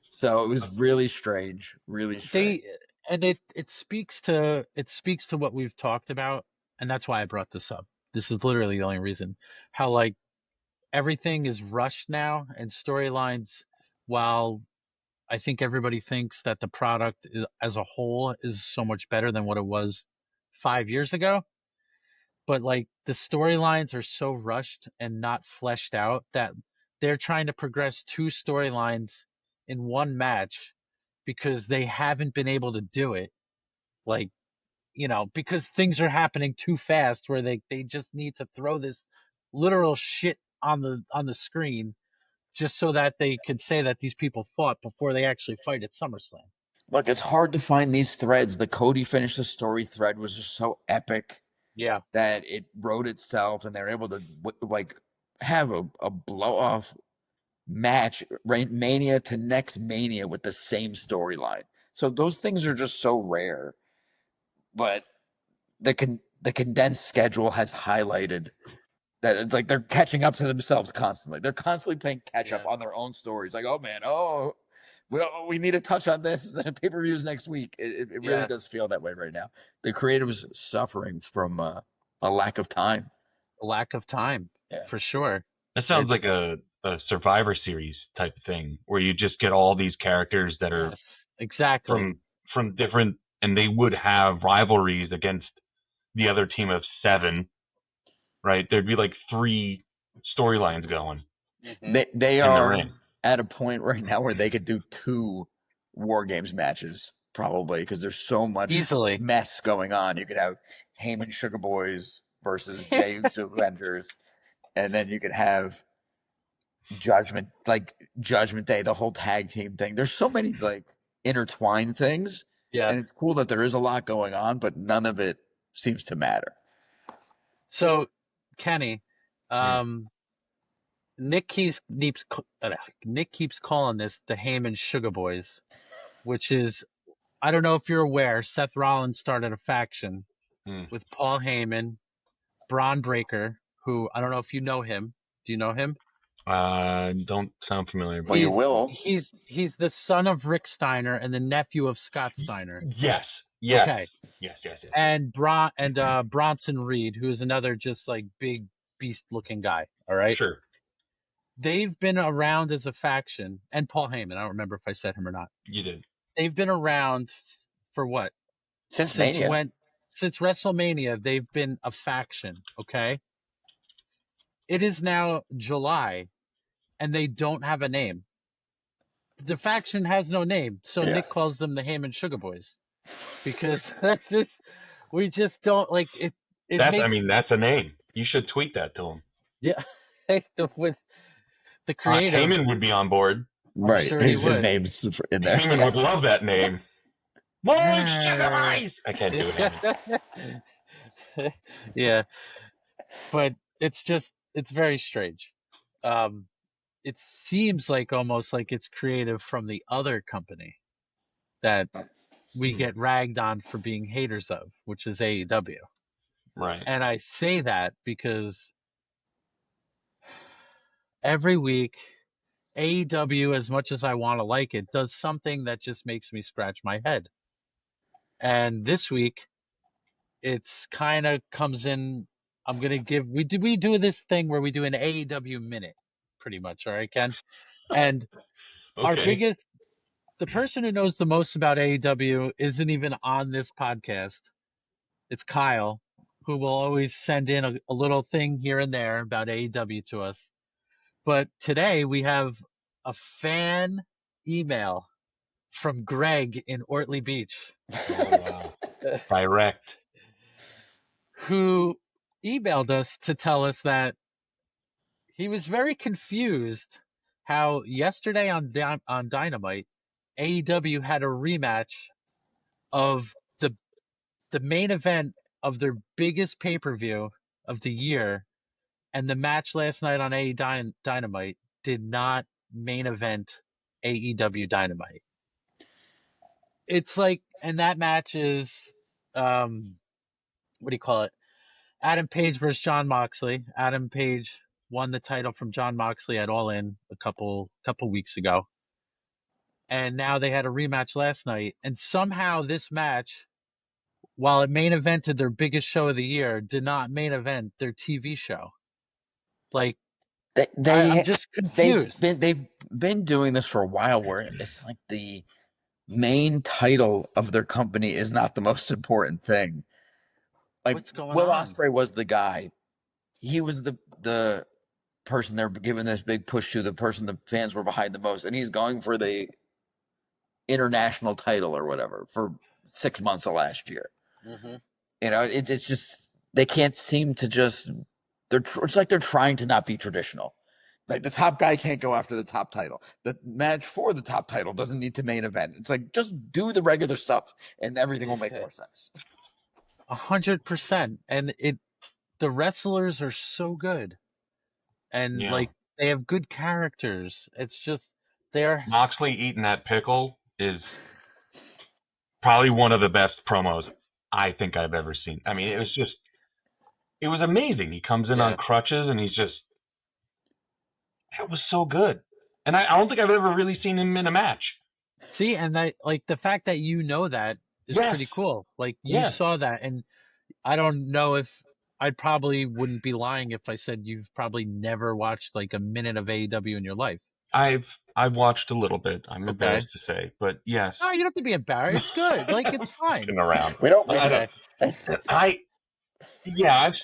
So it was really strange, really strange. They and it speaks to what we've talked about, and that's why I brought this up. This is literally the only reason. How like everything is rushed now and storylines, while I think everybody thinks that the product as a whole is so much better than what it was 5 years ago. But like the storylines are so rushed and not fleshed out that they're trying to progress two storylines in one match because they haven't been able to do it. Like, because things are happening too fast where they just need to throw this literal shit on the screen just so that they could say that these people fought before they actually fight at SummerSlam. Look, it's hard to find these threads. The Cody finish the story thread was just so epic Yeah. that it wrote itself, and they're able to like have a blow off match, right? Mania to next Mania with the same storyline. So those things are just so rare. But the condensed schedule has highlighted that it's like they're catching up to themselves constantly. They're constantly playing catch up Yeah. on their own stories. Like, oh man, we need to touch on this. Pay per views next week. It really Yeah. does feel that way right now. The creatives suffering from a lack of time. A lack of time, Yeah. for sure. That sounds like a Survivor Series type of thing where you just get all these characters that are Yes, exactly. from different, and they would have rivalries against the other team of 7, right? There'd be like 3 storylines going They in the are ring. at a point right now where they could do 2 War Games matches probably because there's so much Easily. mess going on. You could have Heyman Sugar Boys versus Jey Uso Avengers, and then you could have Judgment Day, the whole tag team thing. There's so many like intertwined things, Yeah. and it's cool that there is a lot going on, but none of it seems to matter. So, Kenny, Nick keeps Nick keeps calling this the Heyman Sugar Boys, which is, I don't know if you're aware, Seth Rollins started a faction with Paul Heyman, Braun Breaker, who I don't know if you know him. Do you know him? Don't sound familiar. Well, you will. He's the son of Rick Steiner and the nephew of Scott Steiner. Yes. Okay. Yes. And Bronson Reed, who is another just like big beast looking guy. All right. Sure. They've been around as a faction, and Paul Heyman. I don't remember if I said him or not. You did. They've been around for what? Since Mania. Since WrestleMania, they've been a faction. Okay. It is now July, and they don't have a name. the faction has no name, so Yeah. Nick calls them the Heyman Sugar Boys, because that's just we just don't like it. It makes that's a name. You should tweet that to him. yeah with the creative. Heyman would be on board. I'm Right. sure he His would. name's in there. Heyman would love that name. More Sugar Boys! I can't do it. Yeah, but it's very strange. It seems like almost like it's creative from the other company that we get ragged on for being haters of, which is AEW. Right. And I say that because every week AEW, as much as I want to like it, does something that just makes me scratch my head. And this week, it's kind of comes in. I'm gonna give we do this thing where we do an AEW minute, pretty much. All right, Ken. And our Okay. biggest, the person who knows the most about AEW isn't even on this podcast. It's Kyle, who will always send in a little thing here and there about AEW to us. But today we have a fan email from Greg in Ortley Beach. Oh, wow. Direct. Who emailed us to tell us that he was very confused how yesterday on Dynamite, AEW had a rematch of the main event of their biggest pay-per-view of the year, and the match last night on Dynamite did not main event AEW Dynamite. It's like, and that match is, what do you call it? Adam Page versus John Moxley. Adam Page won the title from John Moxley at All In a couple weeks ago. And now they had a rematch last night. And somehow this match, while it main evented their biggest show of the year, did not main event their TV show. Like, I'm just confused. They've been doing this for a while, where it's like the main title of their company is not the most important thing. Like, What's going Will on? Ospreay was the guy. He was the person they're giving this big push to, the person the fans were behind the most, and he's going for the international title or whatever for 6 months of last year. Mm-hmm. You know, it's just they can't seem to just. It's like they're trying to not be traditional. Like, the top guy can't go after the top title. The match for the top title doesn't need to main event. It's like, just do the regular stuff and everything will make more sense. 100%. And the wrestlers are so good. And Yeah. like, they have good characters. It's just, they're Moxley eating that pickle is probably one of the best promos I think I've ever seen. I mean, it was amazing. He comes in on crutches and it was so good. And I don't think I've ever really seen him in a match. See, and like the fact that you know that is pretty cool. Like, you saw that, and I don't know if I probably wouldn't be lying if I said you've probably never watched like a minute of AEW in your life. I've watched a little bit. I'm embarrassed to say, but yes. No, you don't have to be embarrassed. It's good. Like, it's fine. Around. We don't. I've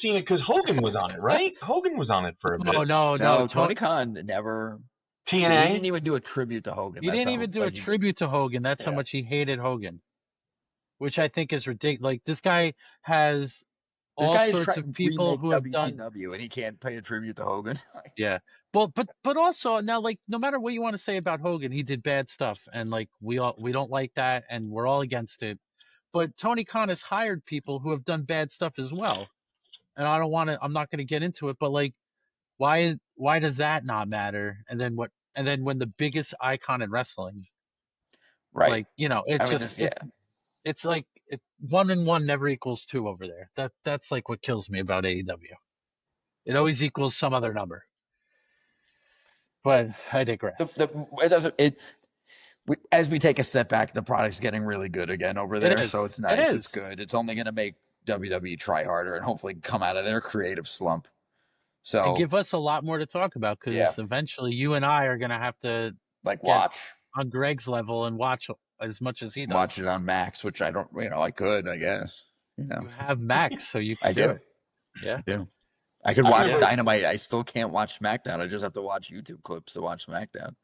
seen it because Hogan was on it, right? Hogan was on it for a bit. No. Tony Khan never. TNA. He didn't even do a tribute to Hogan. He didn't even do a tribute to Hogan. That's how much he hated Hogan, which I think is ridiculous. Like, this guy has all sorts of people who have done WCW, and he can't pay a tribute to Hogan. Yeah. Well, but also now, like, no matter what you want to say about Hogan, he did bad stuff, and like we don't like that, and we're all against it. But Tony Khan has hired people who have done bad stuff as well, and I'm not going to get into it, but like, why does that not matter? And then when the biggest icon in wrestling, right? Like, it's like 1 and 1 never equals 2 over there. That's like what kills me about AEW. It always equals some other number. But I digress. As we take a step back, the product's getting really good again over there, so it's nice. It's good. It's only going to make WWE try harder and hopefully come out of their creative slump. So, and give us a lot more to talk about, because eventually you and I are going to have to watch on Greg's level and watch as much as he does. Watch it on Max, which I don't. I could, I guess. You have Max, so you can do it. Yeah, I do. I could watch Dynamite. I still can't watch SmackDown. I just have to watch YouTube clips to watch SmackDown.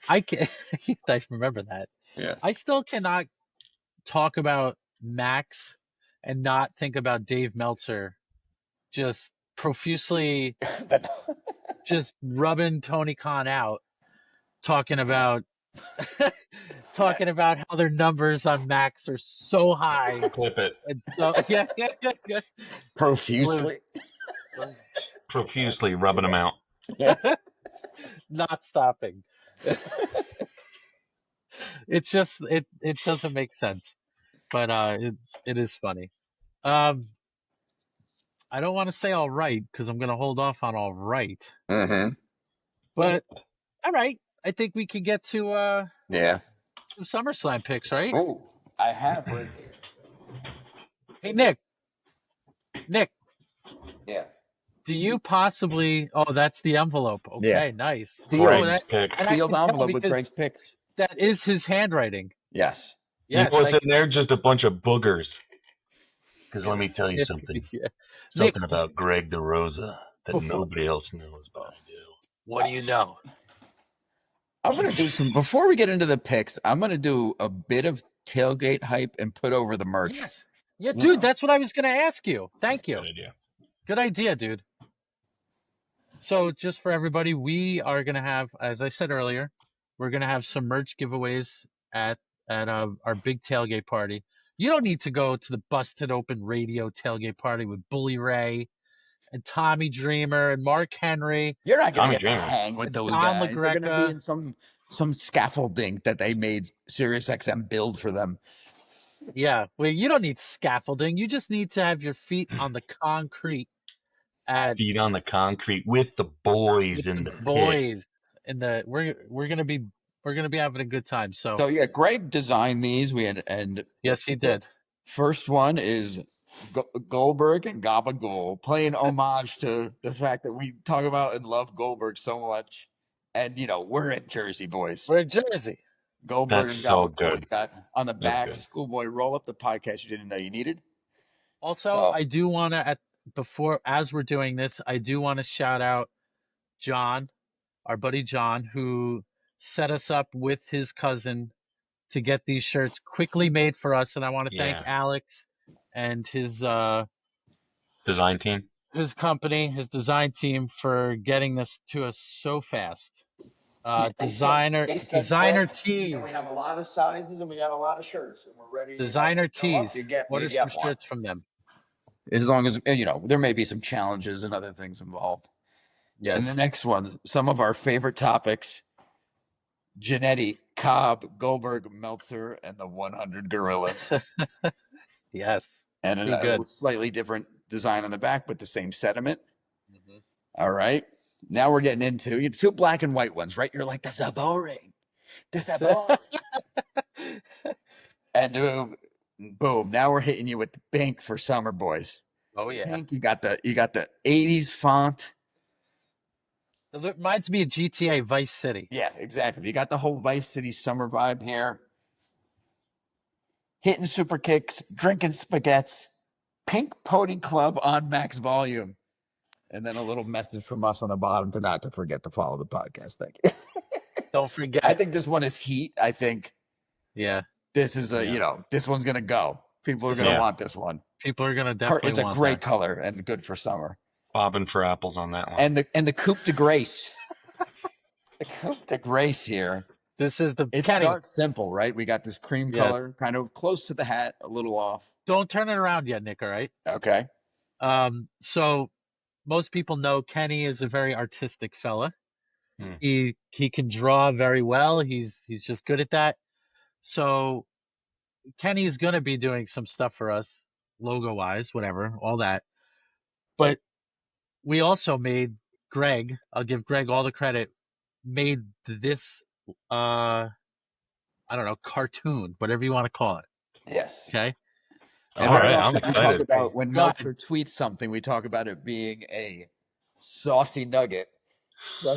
I can I remember that. Yeah. I still cannot talk about Max and not think about Dave Meltzer just profusely just rubbing Tony Khan out, talking about talking about how their numbers on Max are so high. Clip it. And so yeah, yeah. Profusely. Profusely rubbing them out. Yeah. Not stopping. It's just it doesn't make sense, but it is funny. Um, I don't want to say all right because I'm gonna hold off on all right, Mm-hmm. but all right. I think we can get to Yeah. some SummerSlam picks, right? Oh, I have right here. Hey Nick, Yeah. do you possibly? Oh, that's the envelope. Yeah. Okay, nice. Oh, Sealed. Greg's that pick. and I Sealed can tell envelope with because Greg's picks. that is his handwriting. Yes. You know Yes, what's in there? Just a bunch of boogers. Because let me tell you yeah. something. Nick, Something about Greg DeRosa that before nobody else knows, but I do. what do you know? I'm gonna do some before we get into the picks. I'm gonna do a bit of tailgate hype and put over the merch. Yes. Yeah, dude, that's what I was gonna ask you. Thank Good you. idea. Good idea, dude. So just for everybody, we are gonna have, as I said earlier, we're gonna have some merch giveaways at our big tailgate party. You don't need to go to the Busted Open Radio tailgate party with Bully Ray and Tommy Dreamer and Mark Henry You're not gonna Tommy get to Dreamer. hang with and those Don guys. They're gonna be LaGreca. in some scaffolding that they made SiriusXM build for them. Yeah, well, you don't need scaffolding. You just need to have your feet on the concrete at Feet on the concrete with the boys with in the the pit. boys. And we're gonna be having a good time. So So yeah, Greg designed these. And yes, he did. first one is Goldberg and Gabagool, playing homage to the fact that we talk about and love Goldberg so much. And we're in Jersey, boys. We're in Jersey. Goldberg That's and so Gabagool. good. You got on the That's back, good. Schoolboy Roll Up, the podcast you didn't know you needed. Also, So I do want to at before as we're doing this, I do want to shout out John, our buddy John, who set us up with his cousin to get these shirts quickly made for us. And I want to thank Yeah. Alex and Design team. his company, his design team for getting this to us so fast. yeah, they said Designer quick, and we tees, have a lot of sizes and we got a lot of shirts and we're ready. designer Show up, tees. you Order some get one. shirts from them. As long as there may be some challenges and other things involved. And the Yes. next one, some of our favorite topics: Janetti, Cobb, Goldberg, Meltzer, and the 100 Gorillas. Yes. And Too a good. slightly different design on the back, but the same sentiment. Mhm. All right. Now we're getting into two black and white ones, right? You're like, that's a boring. That's a boring. And boom, now we're hitting you with the pink for summer, boys. Oh yeah. Pink, you got the 80s font. It reminds me of GTA Vice City. Yeah, exactly. You got the whole Vice City summer vibe here. Hitting super kicks, drinking spaghettis, pink pony club on max volume. And then a little message from us on the bottom to not to forget to follow the podcast. Thank you. Don't I forget. think this one is heat. I think Yeah. this is Yeah. this one's gonna go. People are This gonna Yeah. want this one. people are gonna definitely It's a want great that. color and good for summer. Bobbing for apples on that one. And the Coupe de Grace. The Coupe de Grace here. This is the It Kenny. starts simple, right? We got this cream Yeah. color, kind of close to the hat, a little off. Don't turn it around yet, Nick, all right? Okay. So most people know Kenny is a very artistic fella. Hmm. He can draw very well. He's just good at that. So Kenny's gonna be doing some stuff for us, logo wise, whatever, all that. But we also made Greg, I'll give Greg all the credit, made this I don't know, cartoon, whatever you want to call it. Yes. Okay. And All I don't right, know if I'm we talk excited. about when Go ahead. Meltzer tweets something, we talk about it being a saucy nugget. So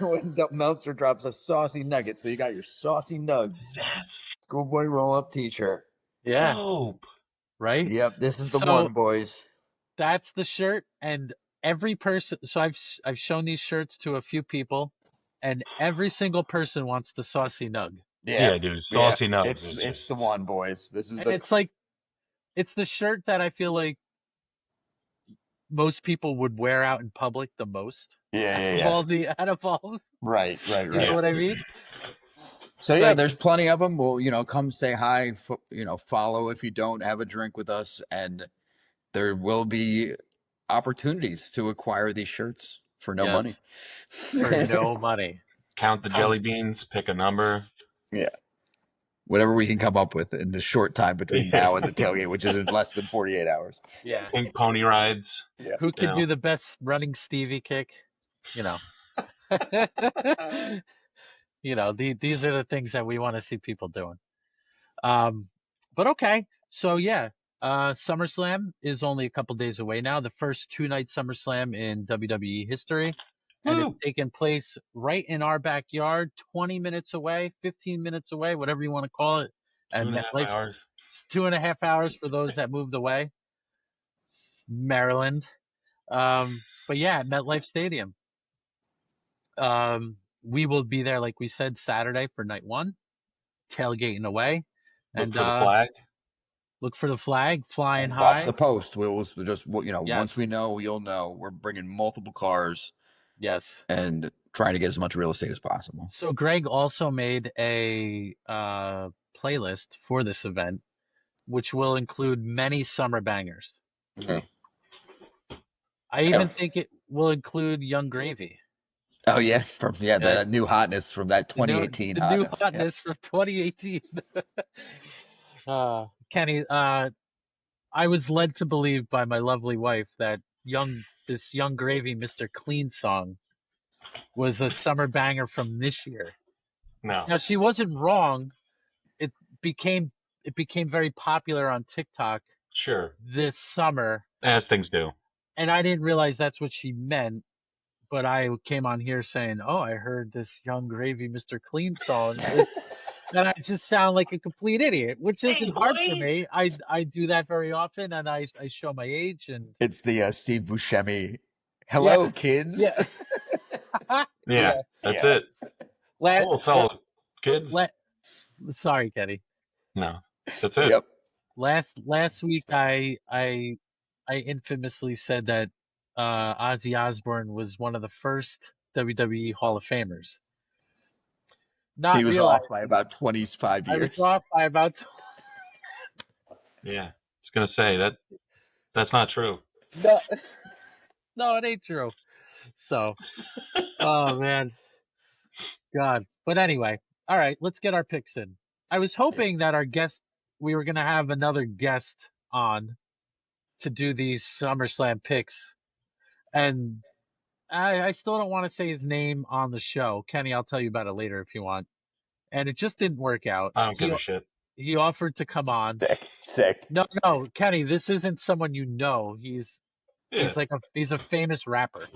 when Meltzer drops a saucy nugget, so you got your saucy nugs, Schoolboy Roll Up T-shirt. Yeah, Dope. right? Yep, this is the So one, boys. that's the shirt and every person so I've shown these shirts to a few people and every single person wants the saucy nug. Yeah, dude. Saucy nugs is It's just the one, boys. This is And it's like, it's the shirt that I feel like most people would wear out in public the most. Out of all, Right. you know what I mean? So It's yeah, like, there's plenty of them. Well, come say hi. Follow if you don't have a drink with us, and there will be opportunities to acquire these shirts for no money. yes, for no money. count the jelly beans, pick a number. Yeah, whatever we can come up with in the short time between now and the tailgate, which is in less than 48 hours. Yeah. Pink pony rides. Yeah. Who could do the best running Stevie kick? You know. These are the things that we want to see people doing. But okay. So yeah, SummerSlam is only a couple days away now. The first two-night SummerSlam in WWE history. And it's Woo! taking place right in our backyard, 20 minutes away, 15 minutes away, whatever you want to call it. At 2.5 MetLife. hours. It's 2.5 hours for those that moved away. Maryland. But yeah, at MetLife Stadium. We will be there, like we said, Saturday for night one, tailgating away, Look and for the flag. look for the flag flying And watch high. the post. We'll just once Yes, we know, you'll know. We're bringing multiple cars yes. and trying to get as much real estate as possible. So Greg also made a playlist for this event, which will include many summer bangers. Mhm. I even think it will include Young Gravy. Oh yeah, the new hotness from that The new 2018 the new hotness. hotness from 2018. Kenny, I was led to believe by my lovely wife that this Young Gravy Mr. Clean song was a summer banger from this year. No. Now she wasn't wrong. It became very popular on TikTok Sure. this summer, As things do. and I didn't realize that's what she meant. But I came on here saying, "Oh, I heard this Young Gravy Mr. Clean song." And I just sound like a complete idiot, which isn't Hey, hard for boy. me. I do that very often, and I show my age, and It's the Steve Buscemi. yeah, Hello, kids. yeah, Yeah, yeah. that's it. La, Hello, la, fellow kids. sorry, Kenny. No, that's it. Yep. Last week I infamously said that Ozzy Osbourne was one of the first WWE Hall of Famers. He Not was off by realizing about 25 I was years. off by about Yeah, I was gonna say that's not true. no, no, it ain't true. So, oh man, God. But anyway, all right, let's get our picks in. I was hoping that we were gonna have another guest on to do these SummerSlam picks, and I still don't want to say his name on the show. Kenny, I'll tell you about it later if you want. And it just didn't work out. I don't give a shit. He offered to come on. Sick. No, Kenny, this isn't someone you know. He's Yeah, he's a famous rapper.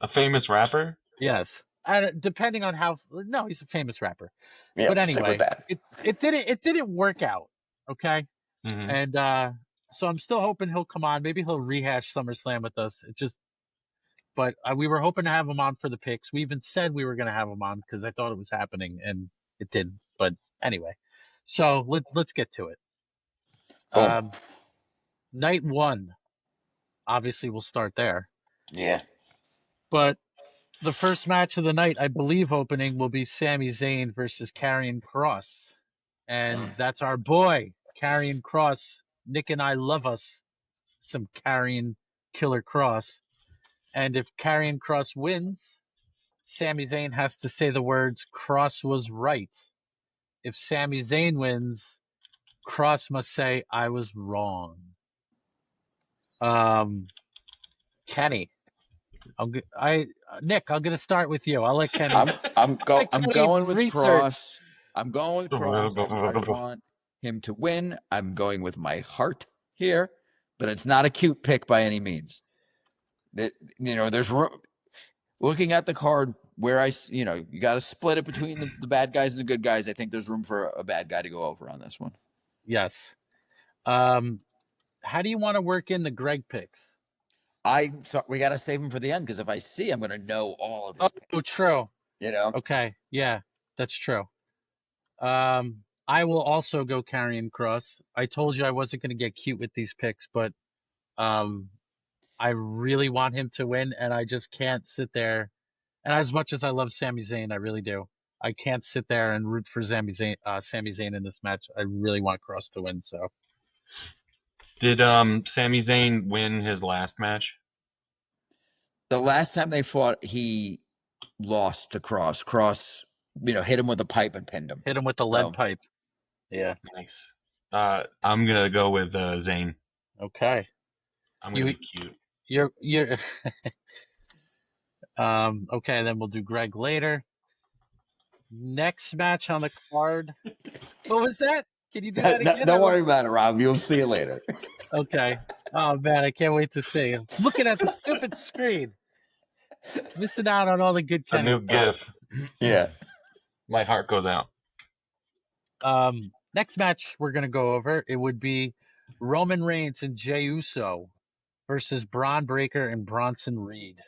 a famous rapper. Yes. And depending on how no, he's a famous rapper. But Yep, stick with anyway, that. it didn't work out. Okay? Mm-hmm. And so I'm still hoping he'll come on. Maybe he'll rehash SummerSlam with us. But we were hoping to have him on for the picks. We even said we were going to have him on because I thought it was happening, and it didn't. But anyway, so let's get to it. Boom. Night one, obviously we'll start there. Yeah. But the first match of the night, I believe, opening will be Sami Zayn versus Karrion Kross, and that's our boy Karrion Kross. Nick and I love us some Karrion Killer Kross, and if Karrion Kross wins, Sami Zayn has to say the words, Cross was right. If Sami Zayn wins, Cross must say, I was wrong. Kenny, Nick, I'm going to start with you. I'll let Kenny. I'm going with research. Cross. I'm going with Cross. I want him to win. I'm going with my heart here, but it's not a cute pick by any means. There's room. Looking at the card where you got to split it between the bad guys and the good guys. I think there's room for a bad guy to go over on this one. Yes. How do you want to work in the Greg picks? We got to save him for the end because if I see, I'm going to know all of his picks. Oh, true. Okay, yeah, that's true. I will also go Karrion Cross. I told you I wasn't going to get cute with these picks, but um, I really want him to win, and I just can't sit there. And as much as I love Sami Zayn, I really do. I can't sit there and root for Sami Zayn in this match. I really want Cross to win. So Did Sami Zayn win his last match? The last time they fought, he lost to Cross. Cross, hit him with a pipe and pinned him. hit him with the lead pipe. Yeah. Nice. I'm gonna go with Zayn. Okay. I'm gonna be cute. You're okay, then we'll do Greg later. Next match on the card. What was that? Can you do that again? Don't worry about it, Rob. You'll see it later. Okay. Oh man, I can't wait to see. Looking at the stupid screen. Missing out on all the good A new stuff. GIF. Yeah. My heart goes out. Next match we're gonna go over, it would be Roman Reigns and Jey Uso versus Braun Breaker and Bronson Reed.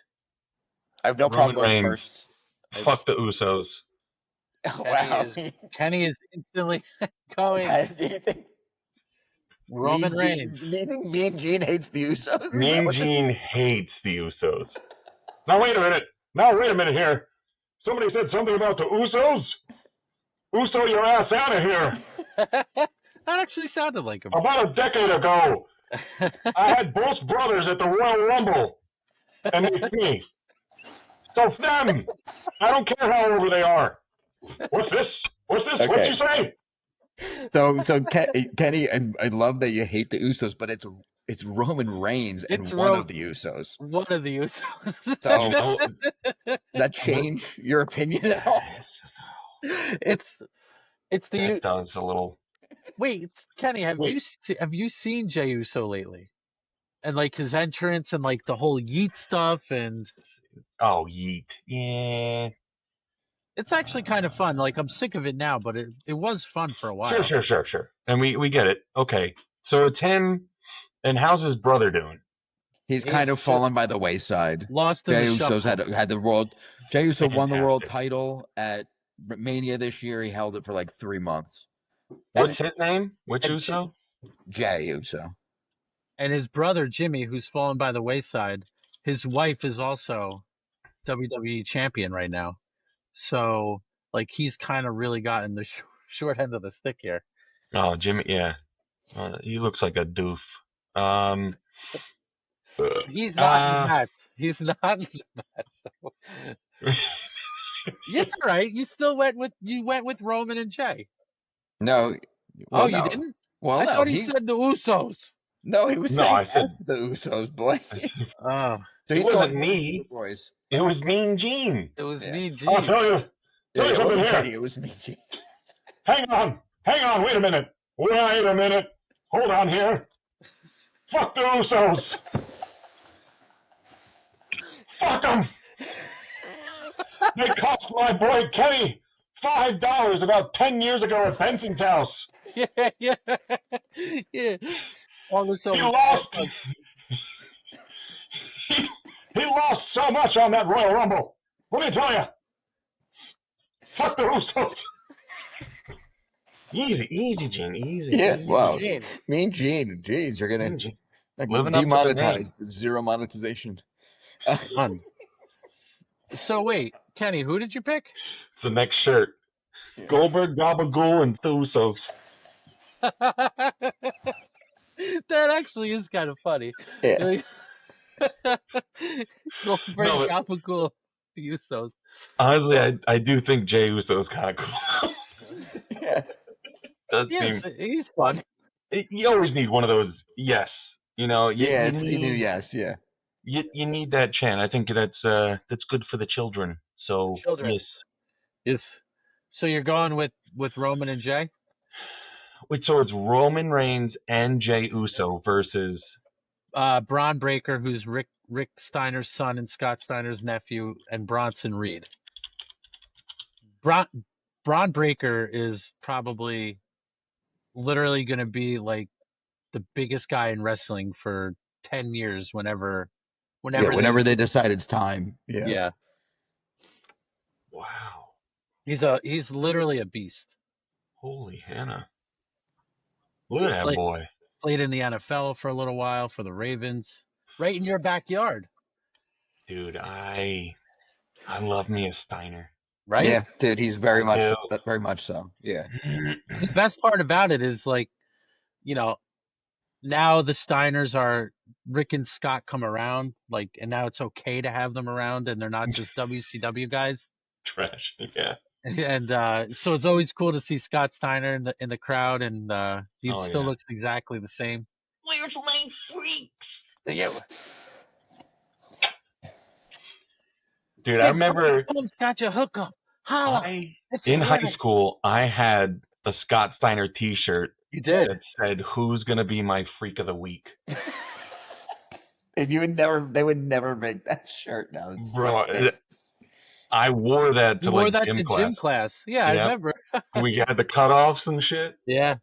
I have no problem going first. Fuck the Usos. Wow. Kenny is instantly going. Do you think Roman Reigns. Do you think Mean Gene hates the Usos? Mean Gene hates the Usos. Now wait a minute here. Somebody said something about the Usos? Uso your ass out of here. That actually sounded like him. About a decade ago, I had both brothers at the Royal Rumble, and it's me. So them, I don't care how old they are. What's this? Okay. What'd you say? So Kenny, I love that you hate the Usos, but it's Roman Reigns and one of the Usos. One of the Usos. So does that change your opinion at all? It's the. That does a little. Wait, Kenny, have you seen Jey Uso lately? And like his entrance and like the whole yeet stuff and. Oh, yeet! Yeah. It's actually kind of fun. Like I'm sick of it now, but it was fun for a while. Sure. And we get it. Okay, so it's him. And how's his brother doing? He's kind of fallen by the wayside. Lost in Jey the Uso's shuffle. had the world. Jey Uso won the world title at Mania this year. He held it for like 3 months. What's his name? Which Uso? Jey Uso. And his brother Jimmy, who's fallen by the wayside, his wife is also WWE champion right now. So like he's kind of really gotten the short end of the stick here. Oh, Jimmy, yeah. He looks like a doof. He's not in the match. He's not in the match. So. It's all right. You still went with Roman and Jey. No. Well, you didn't? Well, I thought he said the Usos. No, he was saying I said the Usos, boy. Oh. So it wasn't me. Boys. It was Mean Gene. It was Mean Gene. I'll tell you. It wasn't Kenny. It was Mean Gene. Hang on. Wait a minute. Hold on here. Fuck the Usos. Fuck them. They cost my boy Kenny $5 about 10 years ago at Benson's house. Yeah. All this he lost. He lost so much on that Royal Rumble. Let me tell you. Fuck the Usos. Easy, Gene. Easy. Yeah, easy, wow. Gene. Mean Gene. Jeez, you're going to demonetize the zero monetization. Fun. So wait, Kenny, who did you pick? The next shirt. Yeah. Goldberg, Gabagool, and the Usos. That actually is kind of funny. Yeah. Goldberg, Gabagool, the Usos. Honestly, I do think Jey Uso is kind of cool. Yeah. He's fun. You always need one of those. Yes, you know. You need yes, yeah. You need that chant. I think that's good for the children. So yes. So you're going with Roman and Jey? Wait, so it's Roman Reigns and Jey Uso versus Braun Breaker, who's Rick Steiner's son and Scott Steiner's nephew, and Bronson Reed. Braun Breaker is probably literally going to be like the biggest guy in wrestling for 10 years whenever they decide it's time. Yeah. Wow. He's literally a beast. Holy Hannah. Look at that boy. Played in the NFL for a little while for the Ravens, right in your backyard. Dude, I love me a Steiner. Right? Yeah, dude, he's very much so. Yeah. The best part about it is like, you know, now the Steiners are Rick and Scott come around, like, and now it's okay to have them around, and they're not just WCW guys. Trash, yeah. And so it's always cool to see Scott Steiner in the crowd, and he still looks exactly the same. Where's my freaks? Yeah. Dude, I remember got your hook up. Holla. In high school, I had a Scott Steiner T-shirt. You did. That said, "Who's gonna be my freak of the week?" And they would never make that shirt now. Bro, I wore that to gym class. Yeah, I remember. We had the cutoffs and shit. Yeah.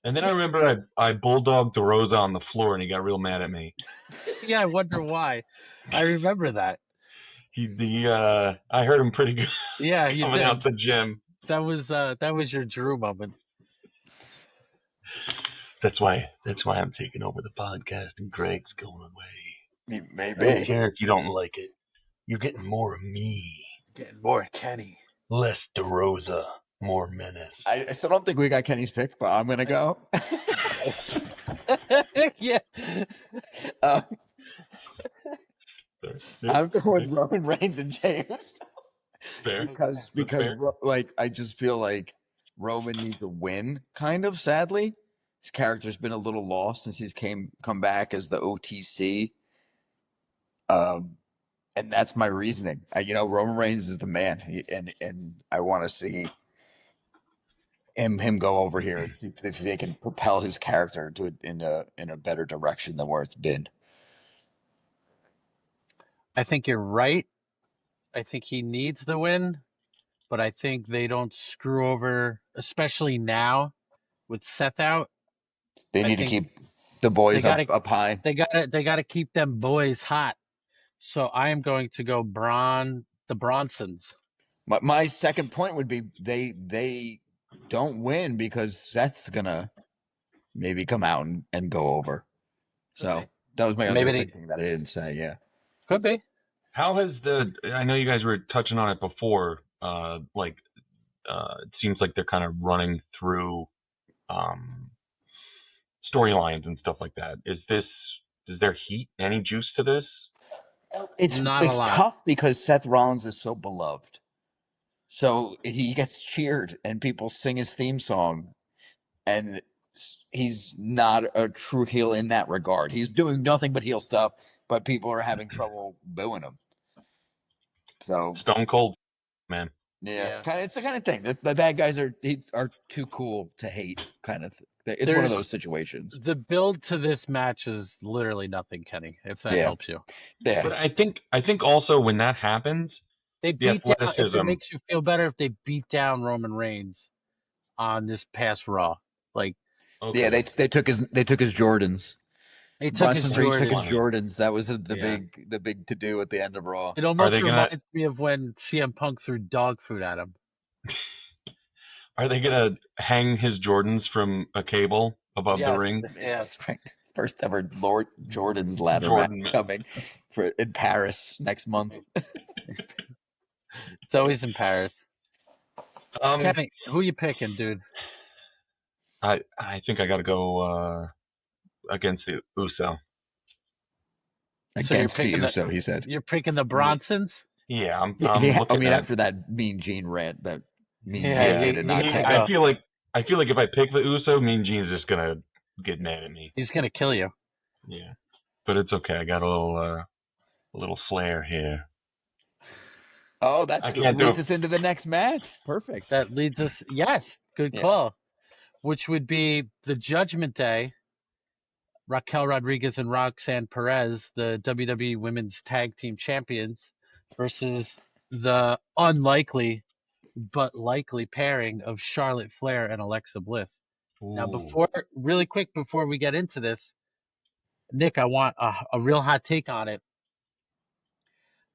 And then I remember I bulldogged DeRosa on the floor, and he got real mad at me. Yeah, I wonder why. I remember that. I heard him pretty good. Yeah, you coming did. out the gym. That was your Drew moment. That's why I'm taking over the podcast, and Greg's going away. Maybe. I don't care if you don't like it. You're getting more of me. Getting more Kenny. Less DeRosa, more Menace. I still don't think we got Kenny's pick, but I'm gonna go. Yeah. I'm going with Roman Reigns and James. Fair. Because like I just feel like Roman needs a win, kind of sadly. His character's been a little lost since he's come back as the OTC. And that's my reasoning. Roman Reigns is the man, and I want to see him go over here and see if they can propel his character in a better direction than where it's been. I think you're right. I think he needs the win, but I think they don't screw over, especially now with Seth out. They need to keep the boys up high. They gotta keep them boys hot. So I am going to go the Bronsons. My second point would be they don't win because Seth's gonna maybe come out and go over. So that was my other thinking that I didn't say. Yeah, could be. How has I know you guys were touching on it before. It seems like they're kind of running through storylines and stuff like that. Is there heat, any juice to this? It's tough because Seth Rollins is so beloved. So he gets cheered and people sing his theme song, and he's not a true heel in that regard. He's doing nothing but heel stuff, but people are having trouble booing him. So Stone Cold, man. Yeah. It's the kind of thing. The bad guys are too cool to hate, kind of. It's one of those situations. The build to this match is literally nothing, Kenny, if that helps you. Yeah. But I think also when that happens, they beat down, if it makes you feel better, if they beat down Roman Reigns on this past Raw. Like, yeah, they took his Jordans. He took his Jordans. That was the big to do at the end of Raw. It almost reminds me of when CM Punk threw dog food at him. Are they gonna hang his Jordans from a cable above the ring? Yes, right. First ever Lord Jordan's ladder match coming in Paris next month. It's always in Paris. Kenny, who you picking, dude? I think I gotta go against the Uso. Against the Uso, he said. You're picking the Bronsons? Yeah, I'm after that Mean Gene rant that Mean Gene did not take. I feel like if I pick the Uso, Mean Gene's just gonna get mad at me. He's gonna kill you. Yeah, but it's okay. I got a little flair here. Oh, that leads us into the next match. Perfect. That leads us. Yes, good call. Which would be the Judgment Day. Raquel Rodriguez and Roxanne Perez, the WWE Women's Tag Team Champions, versus the unlikely but likely pairing of Charlotte Flair and Alexa Bliss. Ooh. Now, really quick before we get into this, Nick, I want a real hot take on it.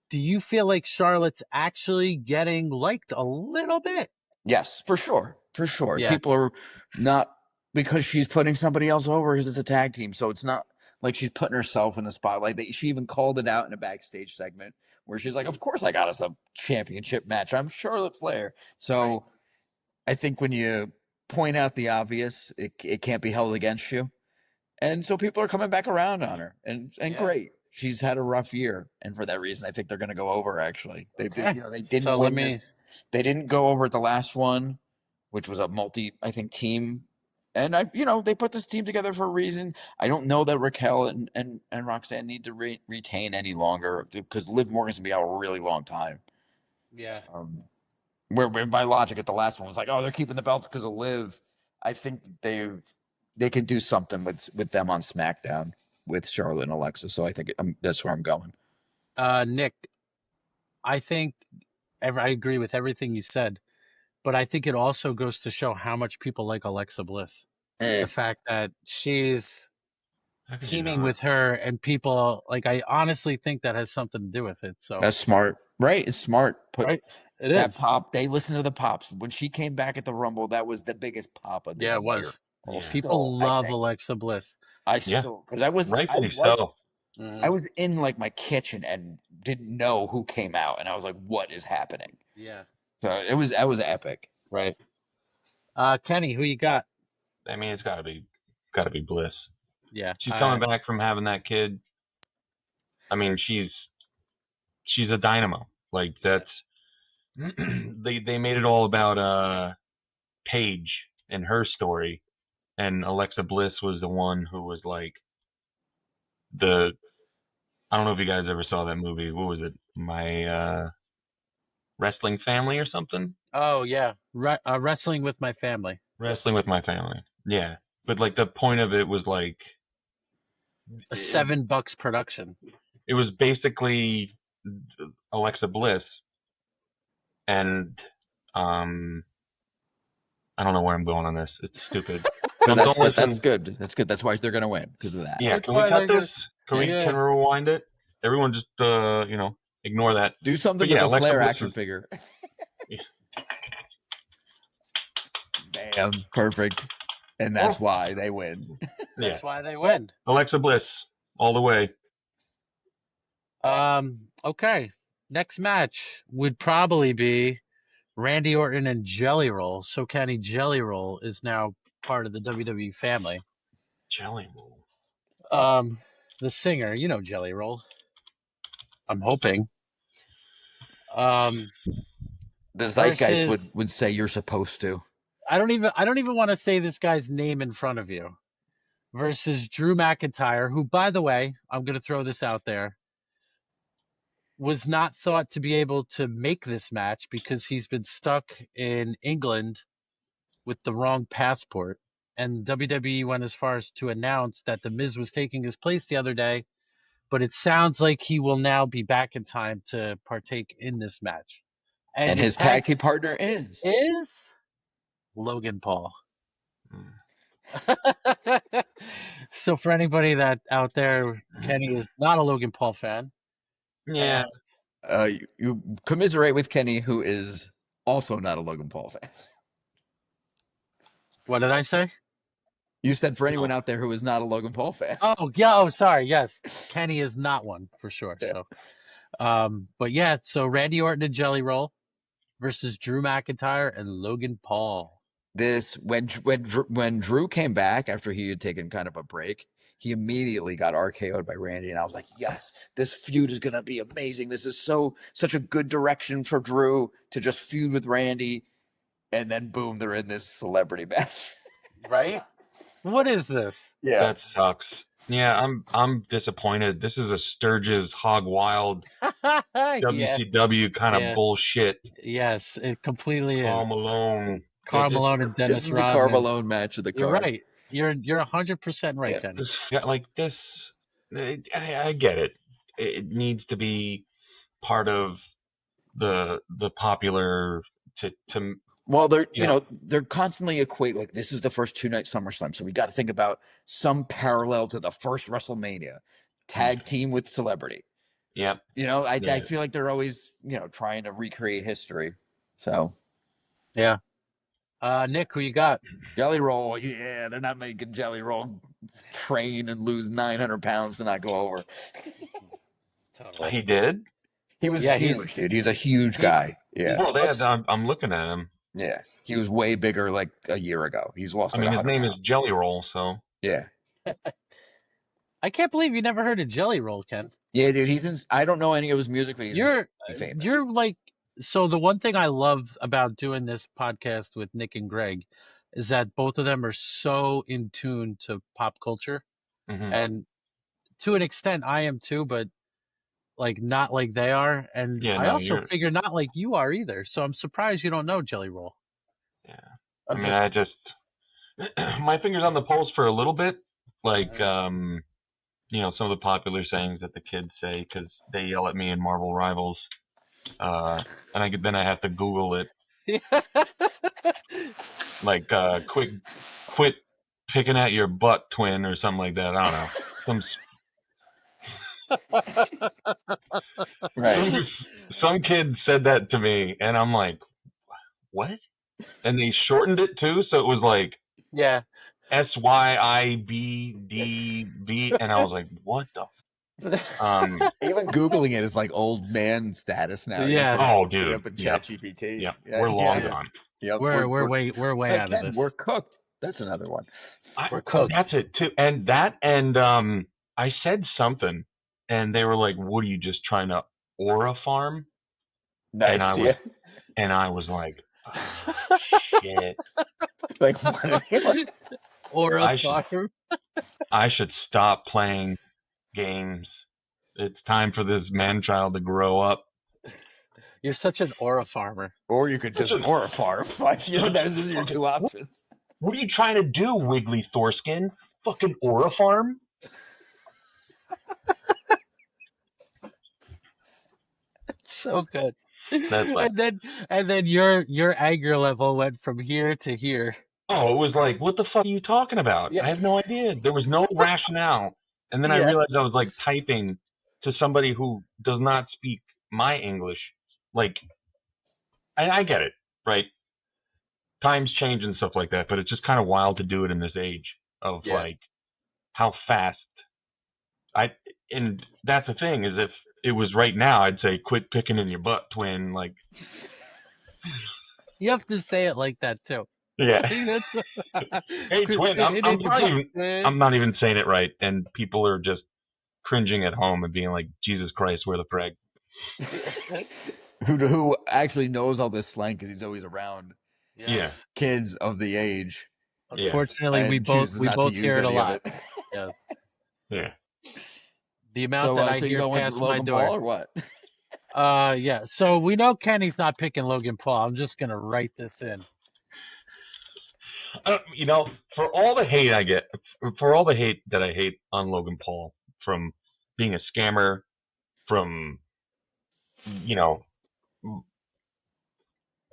do you feel like Charlotte's actually getting liked a little bit? Yes, for sure. For sure. Yeah. People are not, because she's putting somebody else over because it's a tag team. So it's not like she's putting herself in the spotlight. She even called it out in a backstage segment where she's like, of course I got us a championship match. I'm Charlotte Flair. So Right. I think when you point out the obvious, it can't be held against you. And so people are coming back around on her, and Yeah. great. She's had a rough year, and for that reason, I think they're going to go over. Actually, Okay. they didn't So let win me. this. They didn't go over at the last one, which was a I think, team. And they put this team together for a reason. I don't know that Raquel and Roxanne need to retain any longer because Liv Morgan's gonna be out a really long time. Yeah. Where by logic at the last one was like, oh, they're keeping the belts because of Liv. I think they can do something with them on SmackDown with Charlotte and Alexa. So I think that's where I'm going. Nick, I think I agree with everything you said, but I think it also goes to show how much people like Alexa Bliss. The fact that she's How could you teaming not? with her and people like, I honestly think that has something to do with it. So, That's smart, right? It's smart. Put right? It that is. pop. They listen to the pops when she came back at the Rumble. That was the biggest pop of the Yeah, it year. was. Yeah. People I love think Alexa Bliss. Yeah. because Rightfully so. I Hmm. was in like my kitchen and didn't know who came out, and I was like, "What is happening?" Yeah. So that was epic. Right. Kenny, who you got? I mean, it's gotta be Bliss. Yeah. She's coming back from having that kid. I mean, she's a dynamo. Like Yeah. that's they made it all about Paige and her story, and Alexa Bliss was the one who was like the I don't know if you guys ever saw that movie. What was it? My wrestling family or something? Oh yeah. Wrestling with my family. Wrestling with my family. Yeah. But like the point of it was like A it, $7 production. it was basically Alexa Bliss and um I don't know where I'm going on this. It's stupid. But Don't that's listen. good. That's good. That's why they're going to win because of that. Yeah, That's can we why cut they're this? gonna. Can we Yeah. rewind it? Everyone just ignore that. Do something But with yeah, a Alexa Flair Bliss action was figure. yeah. Bam, perfect. And that's why they win. Yeah. That's why they win. Alexa Bliss all the way. Okay. Next match would probably be Randy Orton and Jelly Roll. So Kenny, Jelly Roll is now part of the WWE family. Jelly roll. The singer, you know Jelly Roll. I'm hoping. Um, The zeitgeist versus would say you're supposed to. I don't even want to say this guy's name in front of you. Versus Drew McIntyre, who, by the way, I'm going to throw this out there, was not thought to be able to make this match because he's been stuck in England with the wrong passport. And WWE went as far as to announce that The Miz was taking his place the other day, but it sounds like he will now be back in time to partake in this match. And And his his tag tag team partner is. is Logan Paul. Mm. So for anybody that out there, Kenny is not a Logan Paul fan. Yeah. And You commiserate with Kenny, who is also not a Logan Paul fan. what did I say? You said for anyone No. out there who is not a Logan Paul fan. Oh, yeah. Oh, sorry. Yes. Kenny is not one for sure. Yeah. So, but yeah, so Randy Orton and Jelly Roll versus Drew McIntyre and Logan Paul. This when Drew came back after he had taken kind of a break, he immediately got RKO'd by Randy, and I was like, yes, this feud is gonna be amazing. This is such a good direction for Drew to just feud with Randy, and then boom, they're in this celebrity match. Right? What is this? Yeah. That sucks. Yeah, I'm disappointed. This is a Sturgis Hog Wild Yeah. WCW kind of Yeah. bullshit. Yes, it completely is. Paul Malone. Karl Malone and This Dennis is the Karl Rodman. Malone match of the You're card. right. You're 100% right, Yeah. Kenny. This like this. I get it. It needs to be part of the popular to Well, they're constantly like this is the first 2-night SummerSlam, so we got to think about some parallel to the first WrestleMania, tag team with celebrity. Yep. I feel like they're always, trying to recreate history. So. Yeah. Nick, who you got? Jelly Roll, yeah, they're not making Jelly Roll train and lose 900 pounds to not go over. Totally. He did? He was huge, dude. He was a huge guy. Yeah. Well, I'm looking at him. Yeah. He was way bigger like a year ago. He's lost I mean, his 100 name pounds. is Jelly Roll, so. Yeah. I can't believe you never heard of Jelly Roll, Ken. Yeah, dude. I don't know any of his music, but he's famous. You're like, so the one thing I love about doing this podcast with Nick and Greg is that both of them are so in tune to pop culture. Mm-hmm. And to an extent, I am too, but like not like they are. And I also figure not like you are either. So I'm surprised you don't know Jelly Roll. Yeah. I mean, I just, my finger's on the pulse for a little bit. Like, some of the popular sayings that the kids say because they yell at me in Marvel Rivals. And then I have to Google it. Like, quit picking at your butt, twin, or something like that. I don't know. Right. Some kid said that to me, and I'm like, what? And they shortened it too, so it was like SYIBDV, and I was like, what the? Even Googling it is like old man status now. Yeah. Oh, dude. Up in ChatGPT. Yeah. We're long gone. Yep. We're way out of this. We're cooked. That's another one. We're cooked. That's it too. And I said something, and they were like, "What are you just trying to aura farm?" Nice. And I was like, oh, shit. Like what? Aura farm. I should stop playing games. It's time for this man-child to grow up. You're such an aura farmer. Or you could just aura farm. Those are your two options. What are you trying to do, Wiggly Thorskin? Fucking aura farm? That's so good. That's like, and then your anger level went from here to here. Oh, it was like, what the fuck are you talking about? Yeah. I have no idea. There was no rationale. And then I realized I was like typing to somebody who does not speak my English. Like, I get it, right? Times change and stuff like that, but it's just kind of wild to do it in this age of like how fast. And that's the thing is if it was right now, I'd say quit picking in your butt, twin. Like, you have to say it like that too. Yeah. Hey, twin. I'm not even saying it right, and people are just cringing at home and being like, "Jesus Christ, where the preg?" Who actually knows all this slang because he's always around. Yeah. Kids of the age. Unfortunately, we both hear it a lot. Yeah. Yeah. The amount that I hear past my door. Or what? Yeah. So we know Kenny's not picking Logan Paul. I'm just gonna write this in. For all the hate I get, for all the hate that I hate on Logan Paul, from being a scammer, from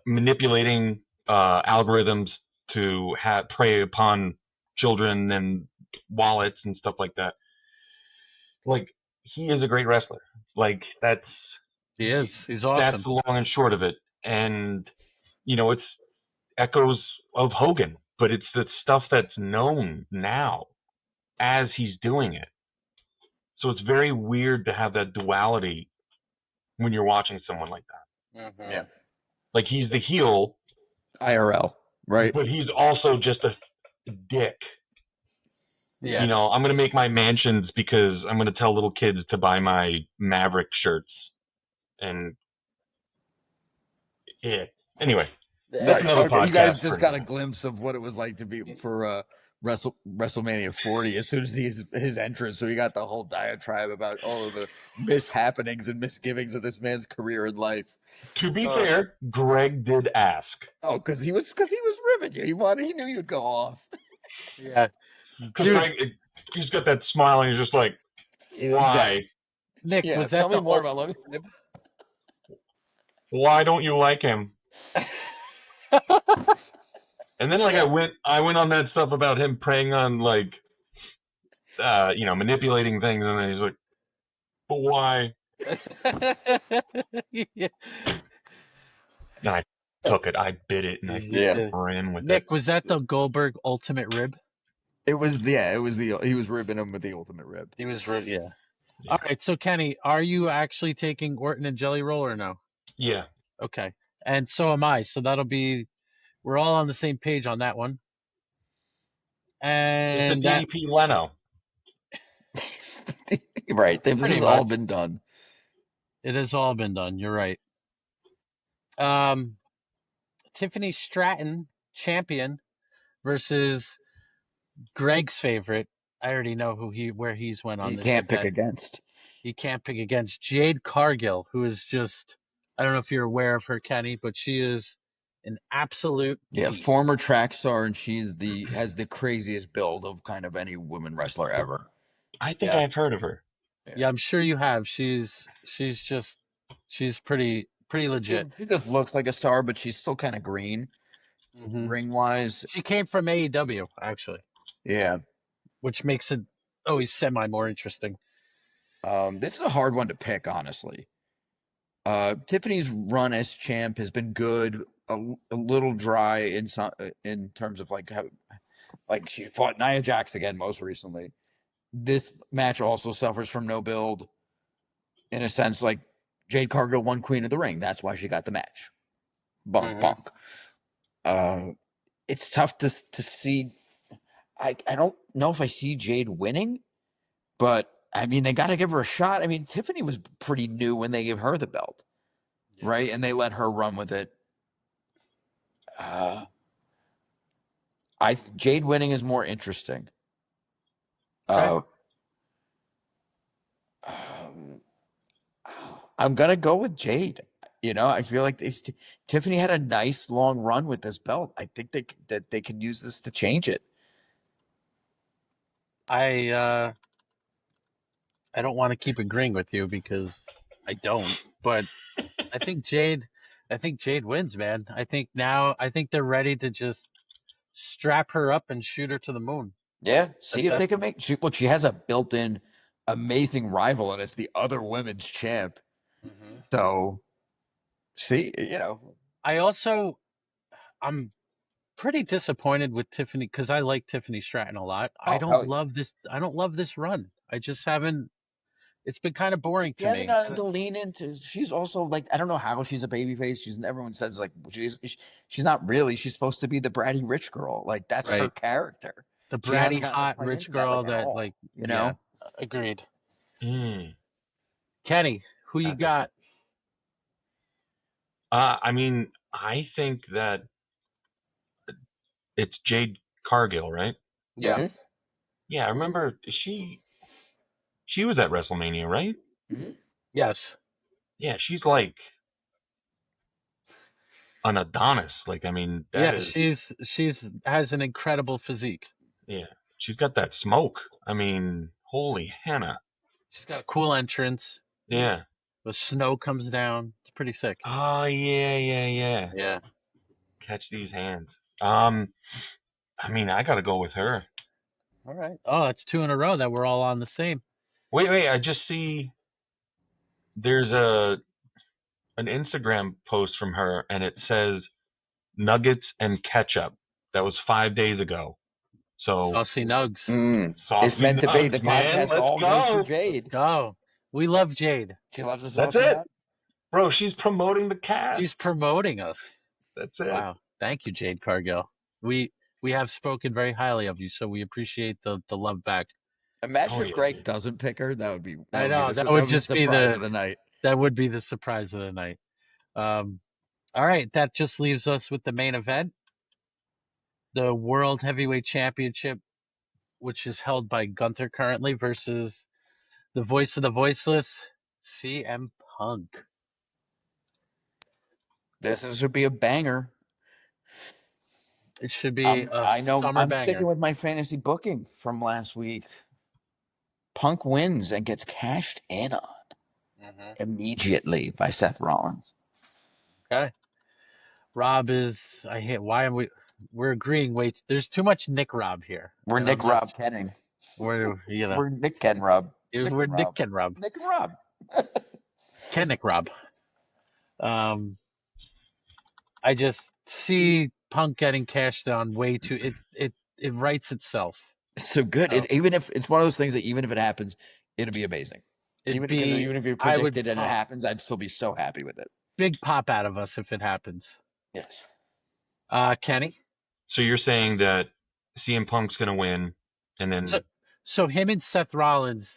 manipulating algorithms to prey upon children and wallets and stuff like that. Like, he is a great wrestler. Like, he is. He's awesome. That's the long and short of it. And it's echoes of Hogan, but it's the stuff that's known now as he's doing it. So it's very weird to have that duality when you're watching someone like that. Mm-hmm. Yeah. Like, he's the heel. IRL, right? But he's also just a dick. Yeah. I'm going to make my mansions because I'm going to tell little kids to buy my Maverick shirts. And yeah. Anyway. You guys just got a glimpse of what it was like to be for WrestleMania 40 as soon as his entrance. So he got the whole diatribe about all of the mishappenings and misgivings of this man's career and life. To be fair, Greg did ask. Oh, because he was ribbing you. He knew you'd go off. Yeah. Because Greg, he's got that smile and he's just like, why? Nick, was that tell me more about Logan. Why don't you like him? And then I went on that stuff about him preying on manipulating things, and then he's like, but why? Yeah, And I took it. I bit it, and I you Yeah. did. ran with it. Nick, was that the Goldberg Ultimate Rib? It was he was ribbing him with the ultimate rib. He was, yeah. Yeah. All right, so Kenny, are you actually taking Orton and Jelly Roll or no? Yeah. Okay, and so am I. So that'll be, we're all on the same page on that one. It's the And that DDP Leno. Right. This pretty has all much, been done. it has all been done. You're right. Tiffany Stratton, champion, versus Greg's favorite. I already know where he's went on You this can't pick event. against. He can't pick against Jade Cargill, who is just, I don't know if you're aware of her, Kenny, but she is an absolute Yeah, beast. former track star, and has the craziest build of kind of any woman wrestler ever. I think Yeah. I've heard of her. Yeah, I'm sure you have. She's pretty legit. She just looks like a star, but she's still kind of green, ring wise. She came from AEW, actually, Yeah. which makes it always semi more interesting. This is a hard one to pick, honestly. Tiffany's run as champ has been good, a little dry in terms of like she fought Nia Jax again most recently. This match also suffers from no build, in a sense. Like Jade Cargill won Queen of the Ring, that's why she got the match. Bunk bunk. It's tough to see. I don't know if I see Jade winning, but I mean they got to give her a shot. I mean Tiffany was pretty new when they gave her the belt. Yeah. Right, and they let her run with it. Jade winning is more interesting. Okay. I'm gonna go with Jade. I feel like Tiffany had a nice long run with this belt. I think that they can use this to change it. I don't want to keep agreeing with you because I don't, but I think Jade wins, man. I think they're ready to just strap her up and shoot her to the moon. Yeah, see if they can make. She has a built-in amazing rival, and it's the other women's champ. So, see, I'm pretty disappointed with Tiffany because I like Tiffany Stratton a lot. I don't love this. I don't love this run. I just haven't. It's been kind of boring to She hasn't me. gotten to lean into. She's also like I don't know how she's a babyface. Everyone says like she's not really. She's supposed to be the bratty rich girl. Like that's her character. The She hasn't bratty, gotten to hot, play rich into that girl like at that all. yeah, agreed. Mm. Kenny, who you got? I mean, I think that it's Jade Cargill, right? Yeah. Mm-hmm. Yeah, I remember she was at WrestleMania, right? Mm-hmm. Yes. Yeah, she's like an Adonis. Like, I mean, she's has an incredible physique. Yeah, she's got that smoke. I mean, holy Hannah. She's got a cool entrance. Yeah. The snow comes down. It's pretty sick. Oh yeah. Yeah. Catch these hands. I mean, I gotta go with her. All right. Oh, that's 2 in a row that we're all on the same. Wait. I just see there's an Instagram post from her, and it says nuggets and ketchup. That was 5 days ago. So Saucy Nugs. It's meant to be. The podcast all goes for Jade. Let's go. We love Jade. She loves the That's saucy it. nug. Bro, she's promoting the cast. She's promoting us. That's it. Wow. Thank you, Jade Cargill. We have spoken very highly of you, so we appreciate the love back. Imagine if Greg doesn't pick her. That would be. That would just be the surprise of the night. That would be the surprise of the night. All right, that just leaves us with the main event, the World Heavyweight Championship, which is held by Gunther currently, versus the voice of the voiceless, CM Punk. This should be a banger. It should be I know. summer I'm banger. sticking with my fantasy booking from last week. Punk wins and gets cashed in on immediately by Seth Rollins. Okay. Rob is. We're agreeing. Wait, there's too much Nick Rob here. We're Nick Rob Kenning. We're Nick Ken Rob. We're Nick Ken Rob. Nick and Rob. Kennick Rob. I just see Punk getting cashed on way too. It writes itself. So good. So Even if it's one of those things that even if it happens, it'll be amazing. it'd Even because be. even if you I would predicted and it pop happens, I'd still be so happy with it. big pop out of us if it happens. Yes. Kenny. So you're saying that CM Punk's going to win, and So then so him and Seth Rollins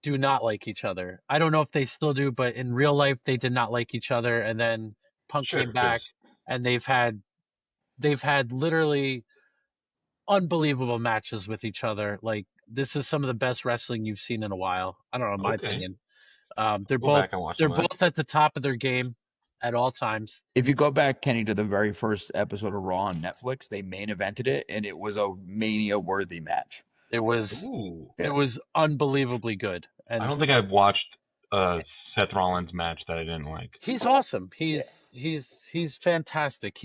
do not like each other. I don't know if they still do, but in real life they did not like each other. And then Punk sure, came because back, and they've had literally unbelievable matches with each other. Like this is some of the best wrestling you've seen in a while. I don't know, in my okay, opinion. They're go both back and watch they're some of that. both at the top of their game at all times. If you go back, Kenny, to the very first episode of Raw on Netflix, they main evented it, and it was a Mania-worthy match. It was Ooh, it Yeah. was unbelievably good, I and don't think I've watched a Seth Rollins match that I didn't like. he's awesome. Yeah. He's fantastic.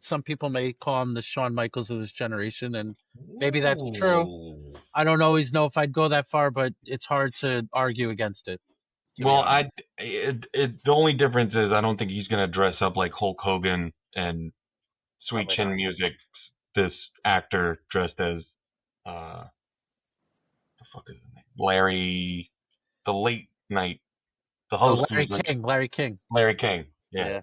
Some people may call him the Shawn Michaels of this generation, and maybe that's true. Ooh. I don't always know if I'd go that far, but it's hard to argue against it, to be Well, honest. the only difference is I don't think he's gonna dress up like Hulk Hogan and Sweet Probably Chin not. Music. This actor dressed as uh, the fuck is his name? Larry, the late night, the Oh, host who's like Larry King. Larry King. Yeah, Yeah,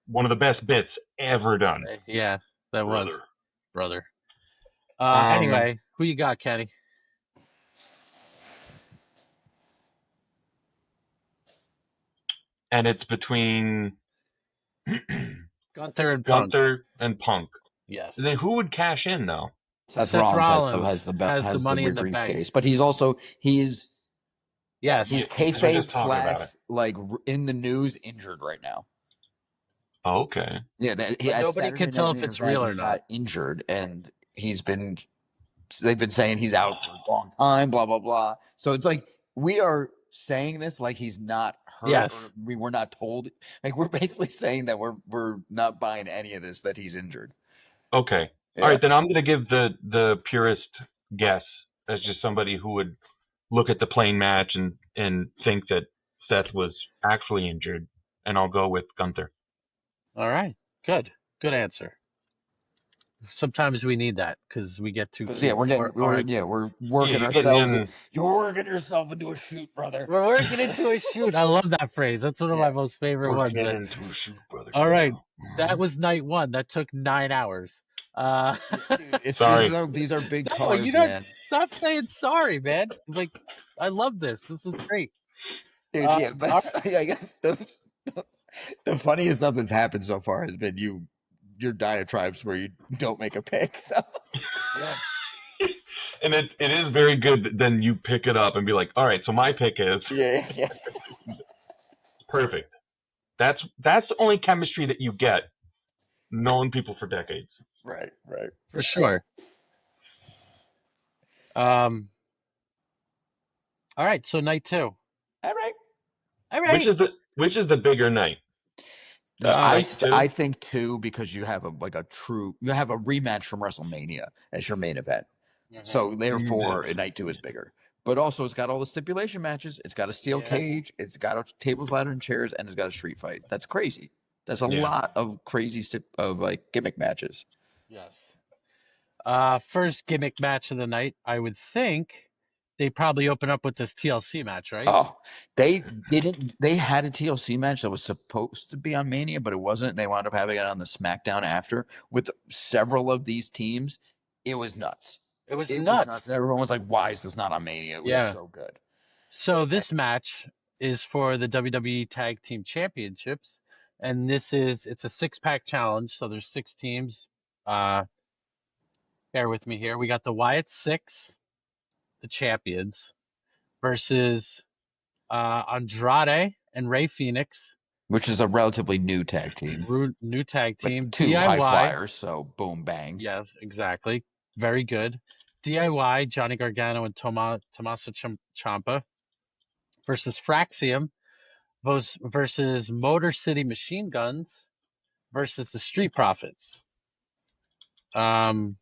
one of the best bits ever done, yeah, that was brother. brother. Um, Anyway, who you got, Kenny? and it's between Gunther and Punk. Gunther and Punk. Yes. Then who would cash in though? Seth Seth Rollins Rollins has the has the money in the bank. briefcase, but he's Yes. Yeah, he's we were just kayfabe talking about it. slash like in the news injured right now. Oh, okay. Yeah, But at nobody can Saturday Night tell if Main it's Event real he or not. got injured and they've been saying he's out for a long time, blah blah blah. So it's like we are saying this like he's not hurt or Yes. we were not told. Like we're basically saying that we're not buying any of this that he's injured. Okay. All Yeah. right, then I'm going to give the purest guess as just somebody who would look at the plain match and think that Seth was actually injured, and I'll go with Gunther. All right. Good. Good answer. Sometimes we need that because we get too Because yeah, cute. we're Yeah, working you're getting ourselves. in. You're working yourself into a shoot, brother. We're working into a shoot. I love that phrase. That's one of my Yeah. most favorite We're ones. getting into a shoot, brother. All right. Yeah. That was night one. That took 9 hours. Uh, Yeah, dude, it's Sorry. these are big no, you cards, don't man. stop saying sorry, man. Like, I love this. This is great. Dude, yeah, but All I guess the funniest stuff that's happened so far has been your diatribes where you don't make a pick. So yeah. And it is very good that then you pick it up and be like, all right, so my pick is yeah. perfect. That's the only chemistry that you get knowing people for decades. Right. For sure. Um. All right. So night two. All right. All Which right. is the bigger night? Night two? I think too because you have you have a rematch from WrestleMania as your main event. Mhm. So therefore, night two is bigger. But also, it's got all the stipulation matches. It's got a steel Yeah. cage. It's got a tables, ladder, and chairs, and it's got a street fight. That's crazy. That's a Yeah. lot of crazy of like gimmick matches. Yes. First gimmick match of the night. I would think they probably open up with this TLC match, right? Oh, they didn't. They had a TLC match that was supposed to be on Mania, but it wasn't. They wound up having it on the SmackDown after with several of these teams. It was nuts. It was It was nuts. nuts. And everyone was like, "Why is this not on Mania?" It was Yeah. so good. So this match is for the WWE Tag Team Championships, and it's a 6-pack challenge. So there's 6 teams. Uh, bear with me here. We got the Wyatt Six, the champions, versus Andrade and Ray Phoenix, Which is a relatively new tag team, new tag but team. two high DIY, flyers. So boom, bang. yes, exactly, very good. DIY, Johnny Gargano and Tommaso Ciampa versus Fraxium versus Motor City Machine Guns versus the Street Profits. Um,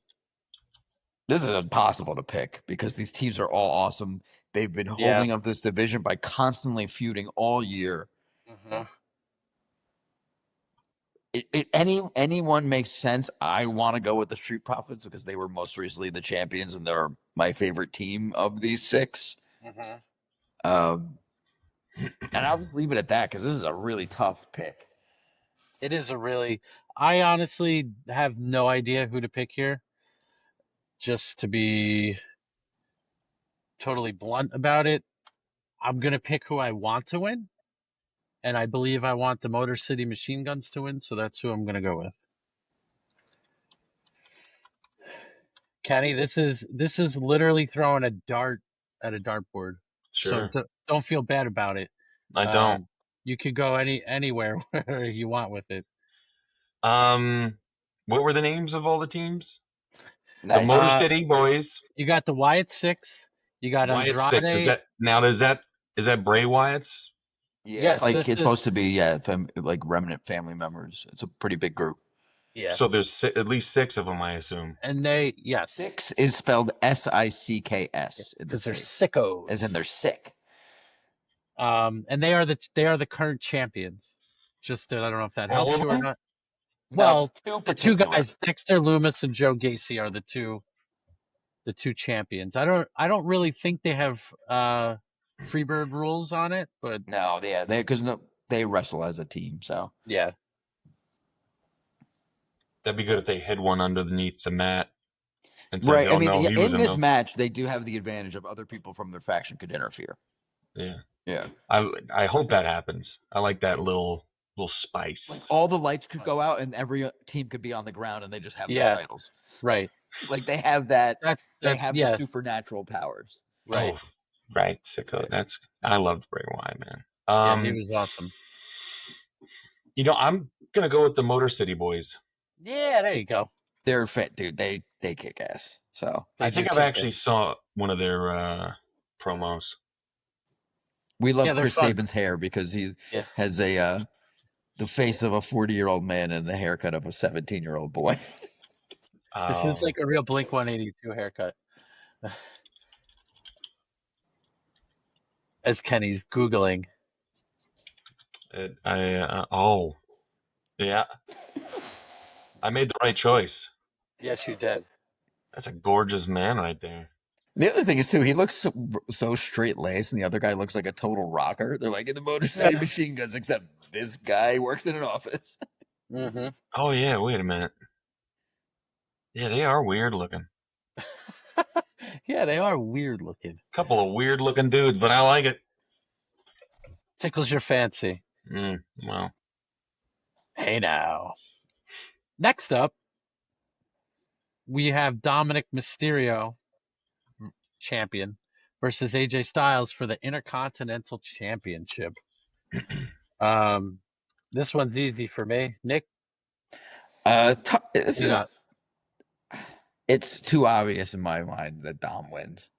This is impossible to pick because these teams are all awesome. They've been holding up this division by constantly feuding all year. Mm-hmm. Anyone makes sense. I want to go with the Street Profits because they were most recently the champions and they're my favorite team of these 6. Mm-hmm. And I'll just leave it at that because this is a really tough pick. It is I honestly have no idea who to pick here. Just to be totally blunt about it, I'm going to pick who I want to win. And I believe I want the Motor City Machine Guns to win, so that's who I'm going to go with. Kenny, this is literally throwing a dart at a dartboard. Sure. So don't feel bad about it. I don't. You could go anywhere where you want with it. What were the names of all the teams? Nice. The Motor City Boys. You got the Wyatt 6. You got Wyatt Andrade. 6. Is that Bray Wyatt's? Yeah, yes, it's supposed to be like remnant family members. It's a pretty big group. Yeah. So there's at least 6 of them, I assume. And 6 is spelled SICKS because they're sickos, as in they're sick. And they are the current champions. Just I don't know if that helps you or not. No, Well, the 2 guys, Dexter Loomis and Joe Gacy, are the two champions. I don't really think they have Freebird rules on it, but no, yeah, they wrestle as a team, so yeah. That'd be good if they hid one underneath the mat. Right. I mean, in this match, they do have the advantage of other people from their faction could interfere. Yeah. Yeah. I hope that happens. I like that little spice. Like all the lights could go out and every team could be on the ground and they just have their titles. Right. Like they have that. They have the supernatural powers. Right. Oh, right. Sicko. I loved Bray Wyatt, man. Yeah, he was awesome. I'm gonna go with the Motor City Boys. Yeah, there you go. They're fit, dude. They kick ass. So I think I've actually saw one of their promos. We love Chris Sabin's hair because he has the face of a 40-year-old man and the haircut of a 17-year-old boy. This is like a real Blink-182 haircut. As Kenny's Googling. Yeah. I made the right choice. Yes, you did. That's a gorgeous man right there. The other thing is, too, he looks so straight-laced, and the other guy looks like a total rocker. They're like in the Motor City Machine Guns, except this guy works in an office. Mm-hmm. Oh, yeah, wait a minute. Yeah, they are weird looking. Yeah, they are weird looking. Couple of weird looking dudes, but I like it. Tickles your fancy. Well. Hey now. Next up, we have Dominic Mysterio, champion, versus AJ Styles for the Intercontinental Championship. This one's easy for me. Nick? It's too obvious in my mind that Dom wins.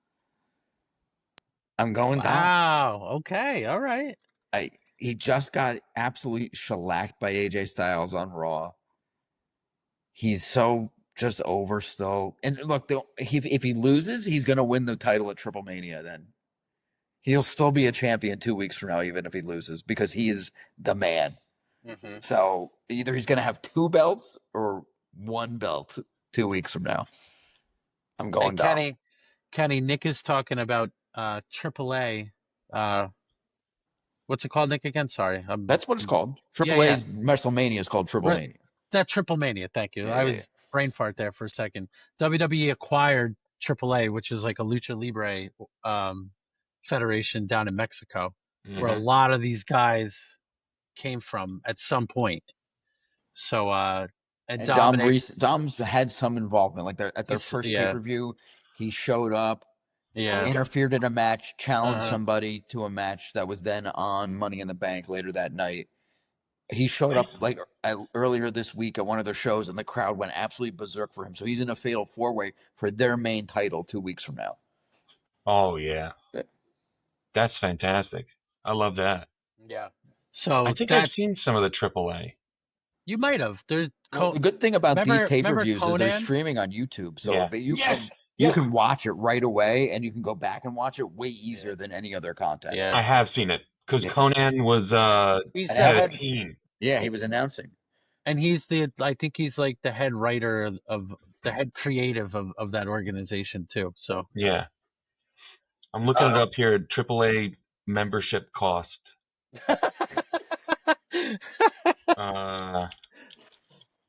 I'm going Dom. Wow. Okay. All right. He just got absolutely shellacked by AJ Styles on Raw. He's so just over still. And look, if he loses, he's going to win the title at Triple Mania then. He'll still be a champion 2 weeks from now, even if he loses, because he is the man. Mm-hmm. So either he's going to have 2 belts or 1 belt 2 weeks from now. I'm going down. Kenny, Nick is talking about AAA. What's it called, Nick, again? Sorry. That's what it's called. AAA's WrestleMania is called Triple Mania. That Triple Mania, thank you. I was brain fart there for a second. WWE acquired AAA, which is like a Lucha Libre federation down in Mexico, where a lot of these guys came from at some point. So, and Dom's had some involvement. Like at their first pay-per-view, he showed up, interfered in a match, challenged somebody to a match that was then on Money in the Bank later that night. He showed up like earlier this week at one of their shows, and the crowd went absolutely berserk for him. So he's in a fatal 4-way for their main title 2 weeks from now. Oh, yeah. That's fantastic. I love that. Yeah. So I think I've seen some of the AAA. You might have. The good thing about these pay-per-views is they're streaming on YouTube, so you can You can watch it right away, and you can go back and watch it way easier than any other content. Yeah. I have seen it because Conan was He's head the of team. Yeah, he was announcing. And I think he's like the head writer of the head creative of that organization too. So Yeah. I'm looking it up here. AAA membership cost.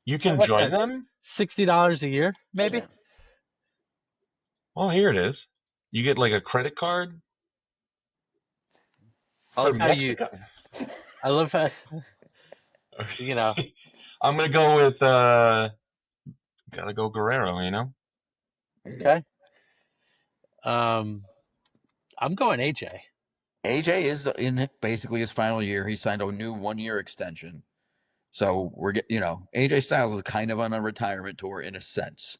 You can what's join that? them? $60 a year, maybe? Yeah. Oh, here it is. You get like a credit card I for love how Mexico. I love how you know. I'm gonna go with gotta go Guerrero, you know? Okay. I'm going AJ. AJ is in basically his final year. He signed a new 1-year extension. So AJ Styles is kind of on a retirement tour in a sense.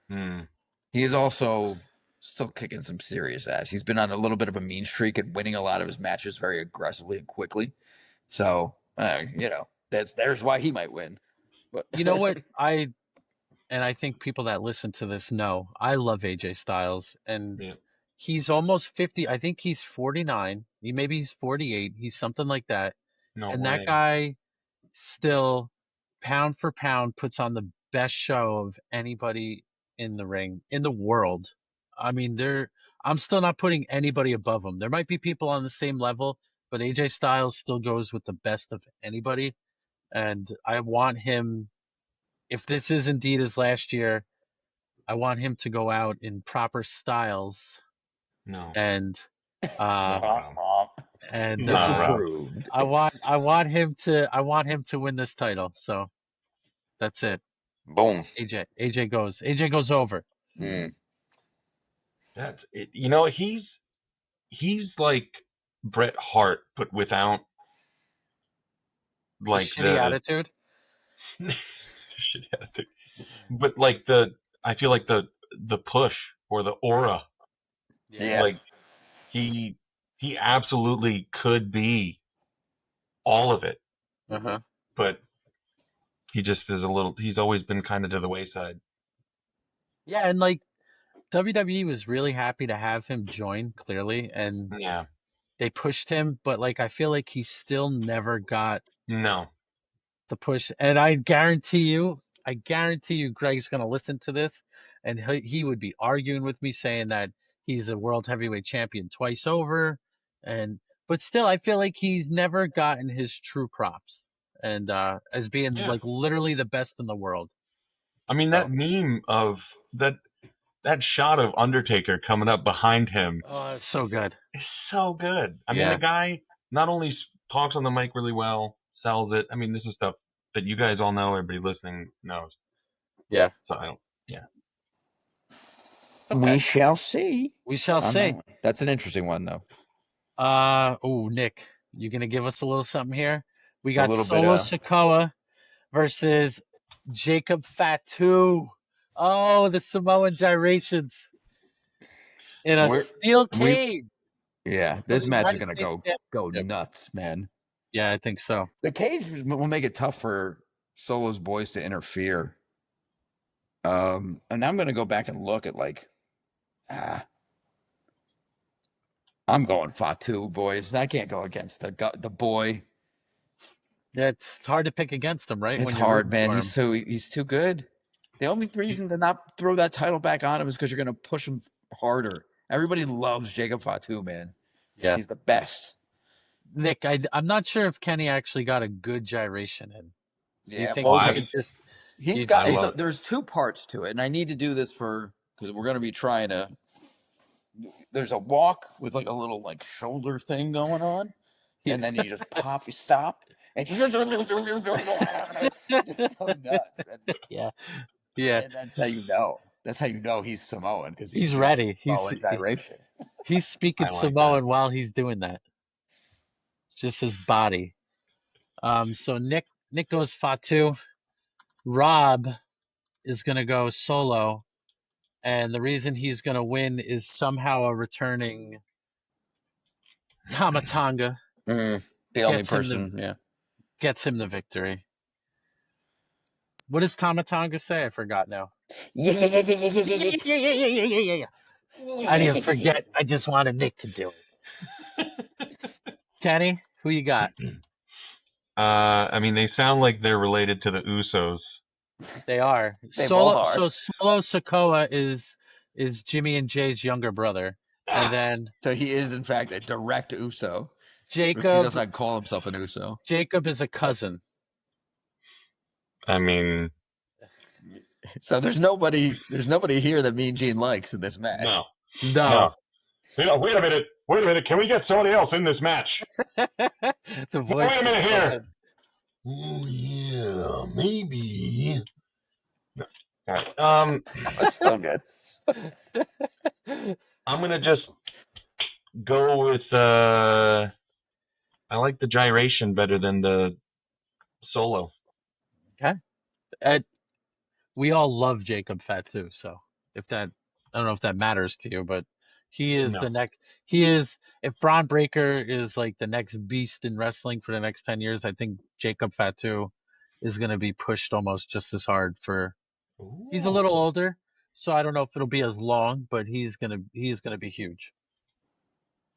He is also still kicking some serious ass. He's been on a little bit of a mean streak and winning a lot of his matches very aggressively and quickly. So, there's why he might win. But You know what? I think people that listen to this know I love AJ Styles, and he's almost 50. I think he's 49. Maybe he's 48. He's something like that. No And way. that guy still, pound for pound, puts on the best show of anybody in the ring in the world. I mean, I'm still not putting anybody above him. There might be people on the same level, but AJ Styles still goes with the best of anybody. And I want him, if this is indeed his last year, I want him to go out in proper styles No. and disapproved. I want him to win this title. So that's it. Boom. AJ goes over. That's it. You know, he's like Bret Hart, but without The like shitty attitude. shit attitude. But like I feel like the push or the aura. Yeah. Like he absolutely could be all of it. Uh-huh. But he just is he's always been kind of to the wayside. Yeah, and like WWE was really happy to have him join, clearly, and Yeah. they pushed him, but like I feel like he still never got No. the push. And I guarantee you, Greg's gonna listen to this, and he would be arguing with me saying that he's a world heavyweight champion twice over, but still, I feel like he's never gotten his true props, and as being like literally the best in the world. I mean, that meme of that shot of Undertaker coming up behind him. Oh, it's so good. It's so good. I mean, the guy not only talks on the mic really well, sells it. I mean, this is stuff that you guys all know. Everybody listening knows. Yeah. So I don't. Yeah. Okay. We shall see. We shall see. That's an interesting one, though. Nick, you gonna give us a little something here? We got Solo Sikoa versus Jacob Fatu. Oh, the Samoan gyrations in a steel cage. Yeah, this match is gonna go nuts, man. Yeah, I think so. The cage will make it tough for Solo's boys to interfere. And I'm gonna go back and look at I'm going Fatu, boys. I can't go against the boy. Yeah, it's hard to pick against him, right? It's hard, man. He's too good. The only reason to not throw that title back on him is because you're gonna push him harder. Everybody loves Jacob Fatu, man. Yeah, he's the best. Nick, I'm not sure if Kenny actually got a good gyration in. Do you think he's got? There's two parts to it, and I need to do this because we're gonna be trying to. There's a walk with like a little shoulder thing going on, and then you just you stop, and you just go nuts. Yeah. And that's how you know. That's how you know he's Samoan, because he's ready. He's speaking Samoan while he's doing that. It's just his body. So Nick goes Fatu. Rob is gonna go Solo, and the reason he's gonna win is somehow a returning Tama Tonga. The only person, gets him the victory. What does Tama Tonga say? I forgot now. Yeah. I didn't even forget. I just wanted Nick to do it. Kenny, who you got? I mean, they sound like they're related to the Usos. They are. They both are. So Solo Sokoa is Jimmy and Jay's younger brother, and then So he is, in fact, a direct Uso. Which he does Jacob. not call himself an Uso. Jacob is a cousin. I mean, So there's nobody here that Mean Gene likes in this match. no. Wait a minute. Can we get somebody else in this match? The voice. Wait a minute here. Oh yeah, maybe. No. All right. That's still good. I'm gonna just go with. I like the gyration better than the solo. Okay. We all love Jacob Fatu, so if that, I don't know if that matters to you, but he is No. the next. He is, if Braun Breaker is like the next beast in wrestling for the next 10 years, I think Jacob Fatu is going to be pushed almost just as hard for. He's a little older, so I don't know if it'll be as long, but he's gonna be huge.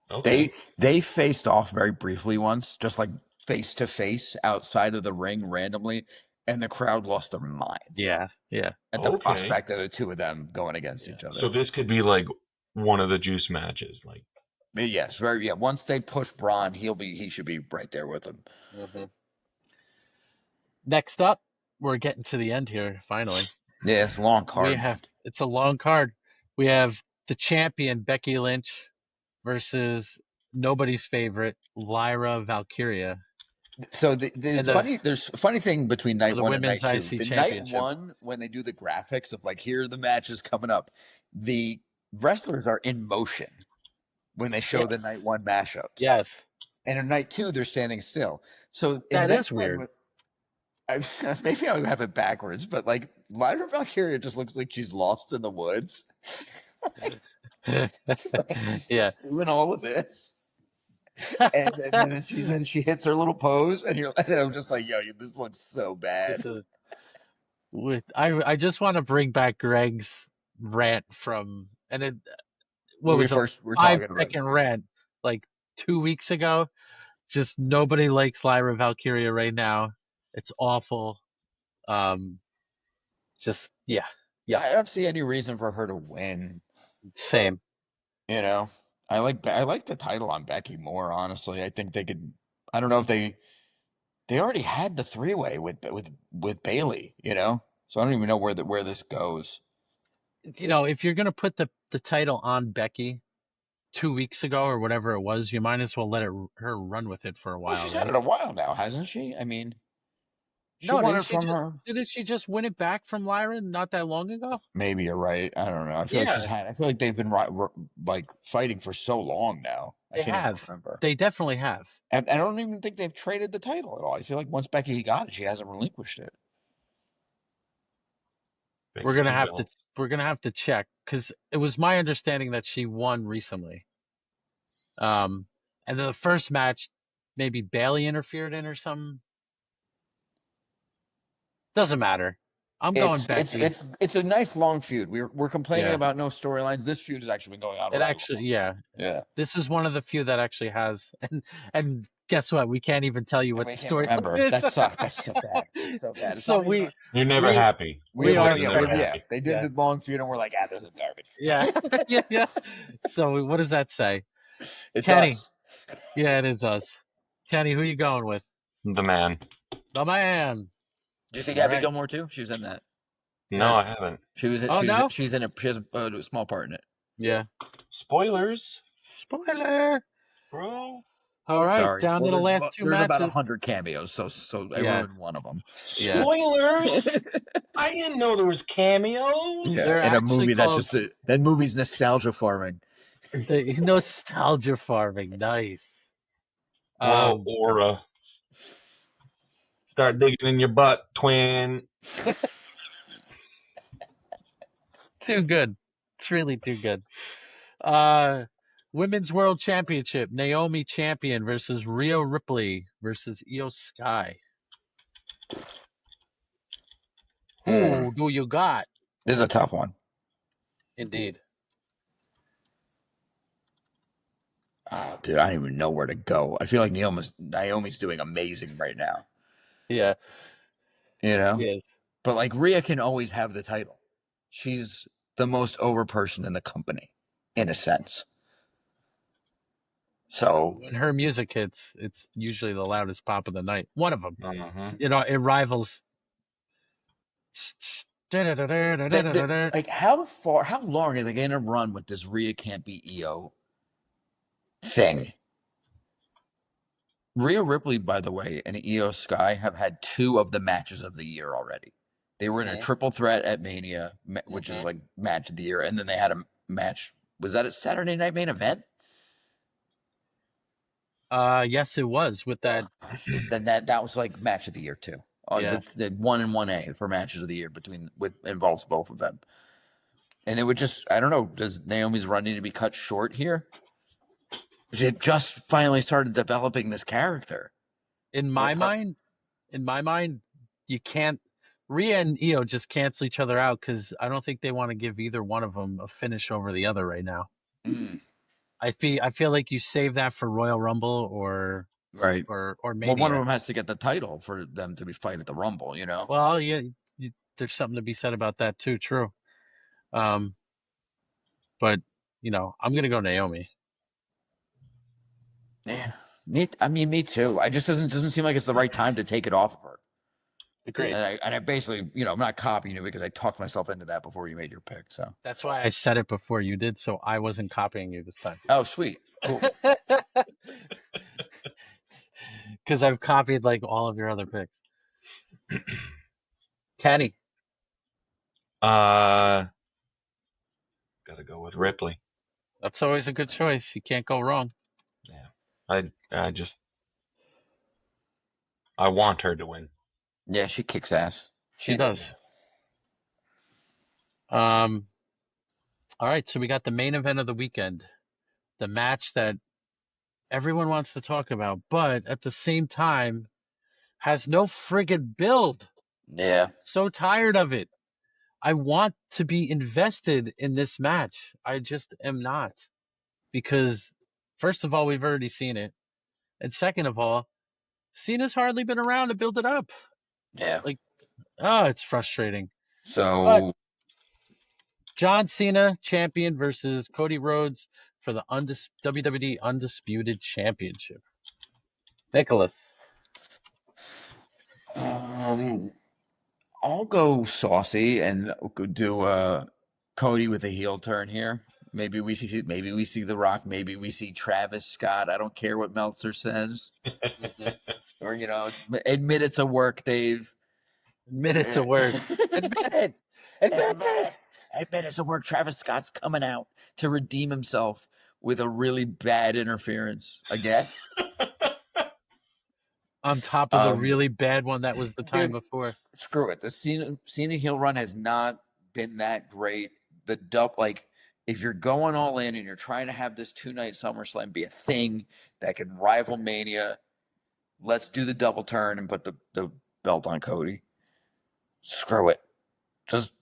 Okay. They faced off very briefly once, just like face to face outside of the ring randomly, and the crowd lost their minds. Yeah. At the prospect of the two of them going against each other. So this could be like one of the juice matches, like. Yes, very. Yeah, once they push Braun, he should be right there with him. Mm-hmm. Next up, we're getting to the end here finally. Yeah, it's a long card. It's a long card. We have the champion Becky Lynch versus nobody's favorite Lyra Valkyria. So there's a funny thing between night one and night two. The night one, when they do the graphics of like, here are the matches coming up, the wrestlers are in motion when they show the night one mashups. Yes. And in night two, they're standing still. So that is weird. Maybe I would have it backwards, but like Lyra Valkyria just looks like she's lost in the woods. Yeah. Doing all of this. And then she hits her little pose, and I'm just like, yo, this looks so bad. I just want to bring back Greg's rant from, and it, what was a 5-second rant like 2 weeks ago. Just nobody likes Lyra Valkyria right now. It's awful. Just yeah. I don't see any reason for her to win. Same. You know, I like the title on Becky more. Honestly, I think they could. I don't know if they already had the 3-way with Bailey. You know, so I don't even know where this goes. You know, if you're gonna put the title on Becky 2 weeks ago or whatever it was, you might as well let her run with it for a while. Well, she's had it a while now, hasn't she? I mean, didn't she just win it back from Lyra not that long ago? Maybe you're right. I don't know. I feel like they've been like fighting for so long now. They have. Remember. They definitely have. And I don't even think they've traded the title at all. I feel like once Becky got it, she hasn't relinquished it. We're gonna have to check, because it was my understanding that she won recently. And then the first match, maybe Bailey interfered in or something. Doesn't matter. I'm going Becky. It's a nice long feud. We're complaining about no storylines. This feud has actually been going on. Yeah. This is one of the few that actually has, and guess what? We can't even tell you what the story is. That sucks. That's so bad. It's so bad. It's you're never happy. We are. They did the long feud, and we're like, this is garbage. Yeah. So what does that say? It's Kenny. Us. Yeah, it is us. Kenny, who you going with? The man. The man. Do you see Gabby Gilmore too? She was in that. No, I haven't. She's in it. She has a small part in it. Yeah. Spoilers. Spoiler, bro. All right, down to the last two matches. There's about 100 cameos, so I ruined one of them. Yeah. Spoilers. I didn't know there was cameos. Yeah, in a movie that movie's nostalgia farming. The nostalgia farming, nice. Well, Aura. Start digging in your butt, twin. It's too good. It's really too good. Women's World Championship, Naomi Champion versus Rhea Ripley versus Io Sky. Who do you got? This is a tough one. Indeed. Oh, dude, I don't even know where to go. I feel like Naomi's doing amazing right now. Yeah. You know? Yes. But like Rhea can always have the title. She's the most over person in the company, in a sense. So When her music hits, it's usually the loudest pop of the night. One of them. Mm-hmm. It rivals. like how long are they gonna run with this Rhea can't be EO thing? Rhea Ripley, by the way, and Io Sky have had 2 of the matches of the year already. They were in a triple threat at Mania, which is like match of the year, and then they had a match. Was that a Saturday Night Main Event? Yes, it was with that. Then that was like match of the year too. Yeah. The 1 and 1A for matches of the year with involves both of them. And it would just, I don't know, does Naomi's run need to be cut short here? She just finally started developing this character In with my her. mind, you can't. Rhea and Io just cancel each other out because I don't think they want to give either one of them a finish over the other right now. Mm, I feel like you save that for Royal Rumble right. or Well, one of Mania. them has to get the title for them to be fight at the Rumble, you know? Well, yeah, there's something to be said about that too. True. Um, but I'm gonna go Naomi. Yeah. Me too. I just doesn't seem like it's the right time to take it off of her. Agreed. And I basically, I'm not copying you because I talked myself into that before you made your pick. So, That's why I said it before you did, so I wasn't copying you this time. oh, sweet, cool. Because I've copied like all of your other picks. Kenny. Gotta go with Ripley. That's always a good choice. You can't go wrong. Yeah. I want her to win. Yeah, she kicks ass. She does. All right, so we got the main event of the weekend, the match that everyone wants to talk about, but at the same time has no friggin' build. Yeah. So tired of it. I want to be invested in this match. I just am not. Because, first of all, we've already seen it. And second of all, Cena's hardly been around to build it up. Yeah. Like, it's frustrating. But So John Cena, champion, versus Cody Rhodes for the WWE Undisputed Championship. Nicholas. um I'll go saucy and do Cody with a heel turn here. Maybe we see The Rock, maybe we see Travis Scott. I don't care what Meltzer says. Mm-hmm. Or admit it's a work, Dave. Minutes of work. Admit it. Admit it. Admit it's a work. Travis Scott's coming out to redeem himself with a really bad interference again. On top of the Um, really bad one that was the time dude, before. screw it. The Cena heel run has not been that great. The if you're going all in and you're trying to have this 2-night SummerSlam be a thing that can rival Mania, let's do the double turn and put the belt on Cody. Screw it. Just,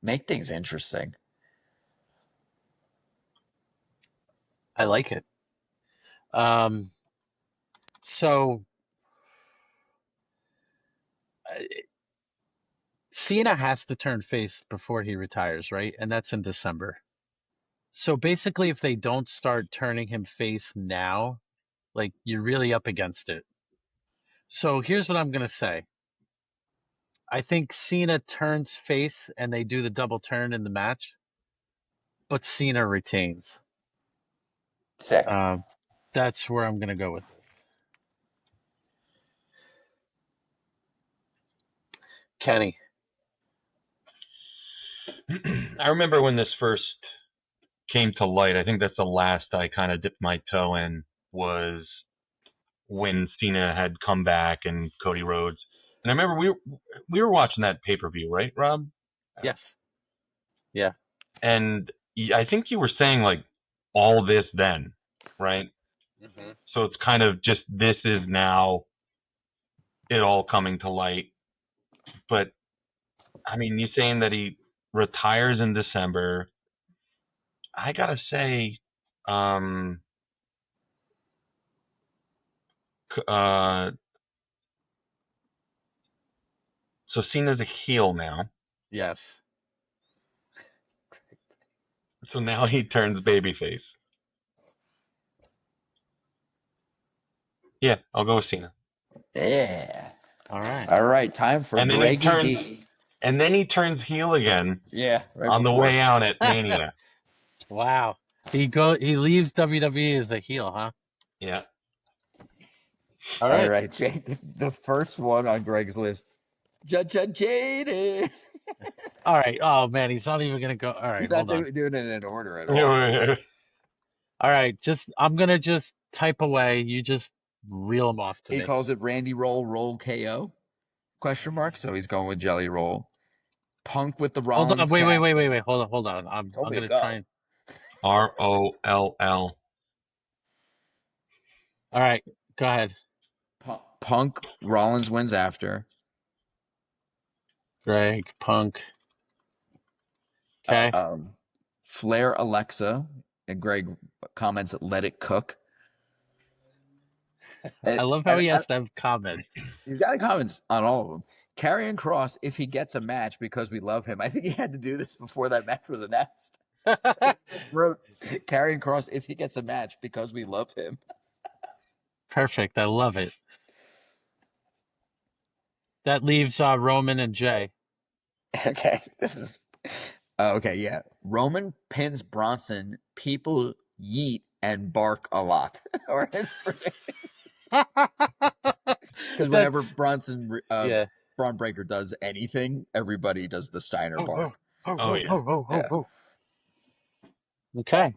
make things interesting. I like it. Um, so uh, Cena has to turn face before he retires, right? And that's in December. So basically, if they don't start turning him face now, like you're really up against it. So here's what I'm gonna say. I think Cena turns face and they do the double turn in the match, but Cena retains. Sick. Um, that's where I'm gonna go with this. Kenny. I remember when this first came to light. I think that's the last I kind of dipped my toe in was when Cena had come back and Cody Rhodes. And I remember we were watching that pay per view, right, Rob? Yes. Yeah. And I think you were saying like all this then, right? Mm-hmm. So it's kind of just this is now it all coming to light. But I mean, you're saying that he retires in December. I gotta say, um, uh, so Cena's a heel now. Yes. So now he turns babyface. Yeah, I'll go with Cena. Yeah. All right. All right. Time for And then he Greggy turns, D. and then he turns heel again. Yeah. Right on the before. way out at Mania. Wow. He leaves WWE as a heel, huh? Yeah. All All right. right, Jake. The first one on Greg's list. Jaded. All right. Oh man, he's not even gonna go. All right, He's not hold on. doing it in order at all. Yeah. All right, I'm gonna just type away. You just reel them off to He me. calls it Randy Roll KO? Question mark. So he's going with Jelly Roll. Punk with the Hold on. Rollins Wait. cast. Hold on. I'm Told me to gonna try go. and. ROLL. All right, go ahead. Punk Rollins wins after. Greg Punk. Okay. Flair Alexa and Greg comments let it cook. I love how And he has to have comments. he's got comments on all of them. Karrion Cross, if he gets a match because we love him. I think he had to do this before that match was announced. He just wrote Karrion Cross, if he gets a match because we love him. Perfect. I love it. That leaves Roman and Jay. Okay. Okay, yeah. Roman pins Bronson. People yeet and bark a lot. Or his prediction. Because whenever Yeah. Braun Breaker does anything, everybody does the Steiner bark. Oh, yeah. Yeah. Okay.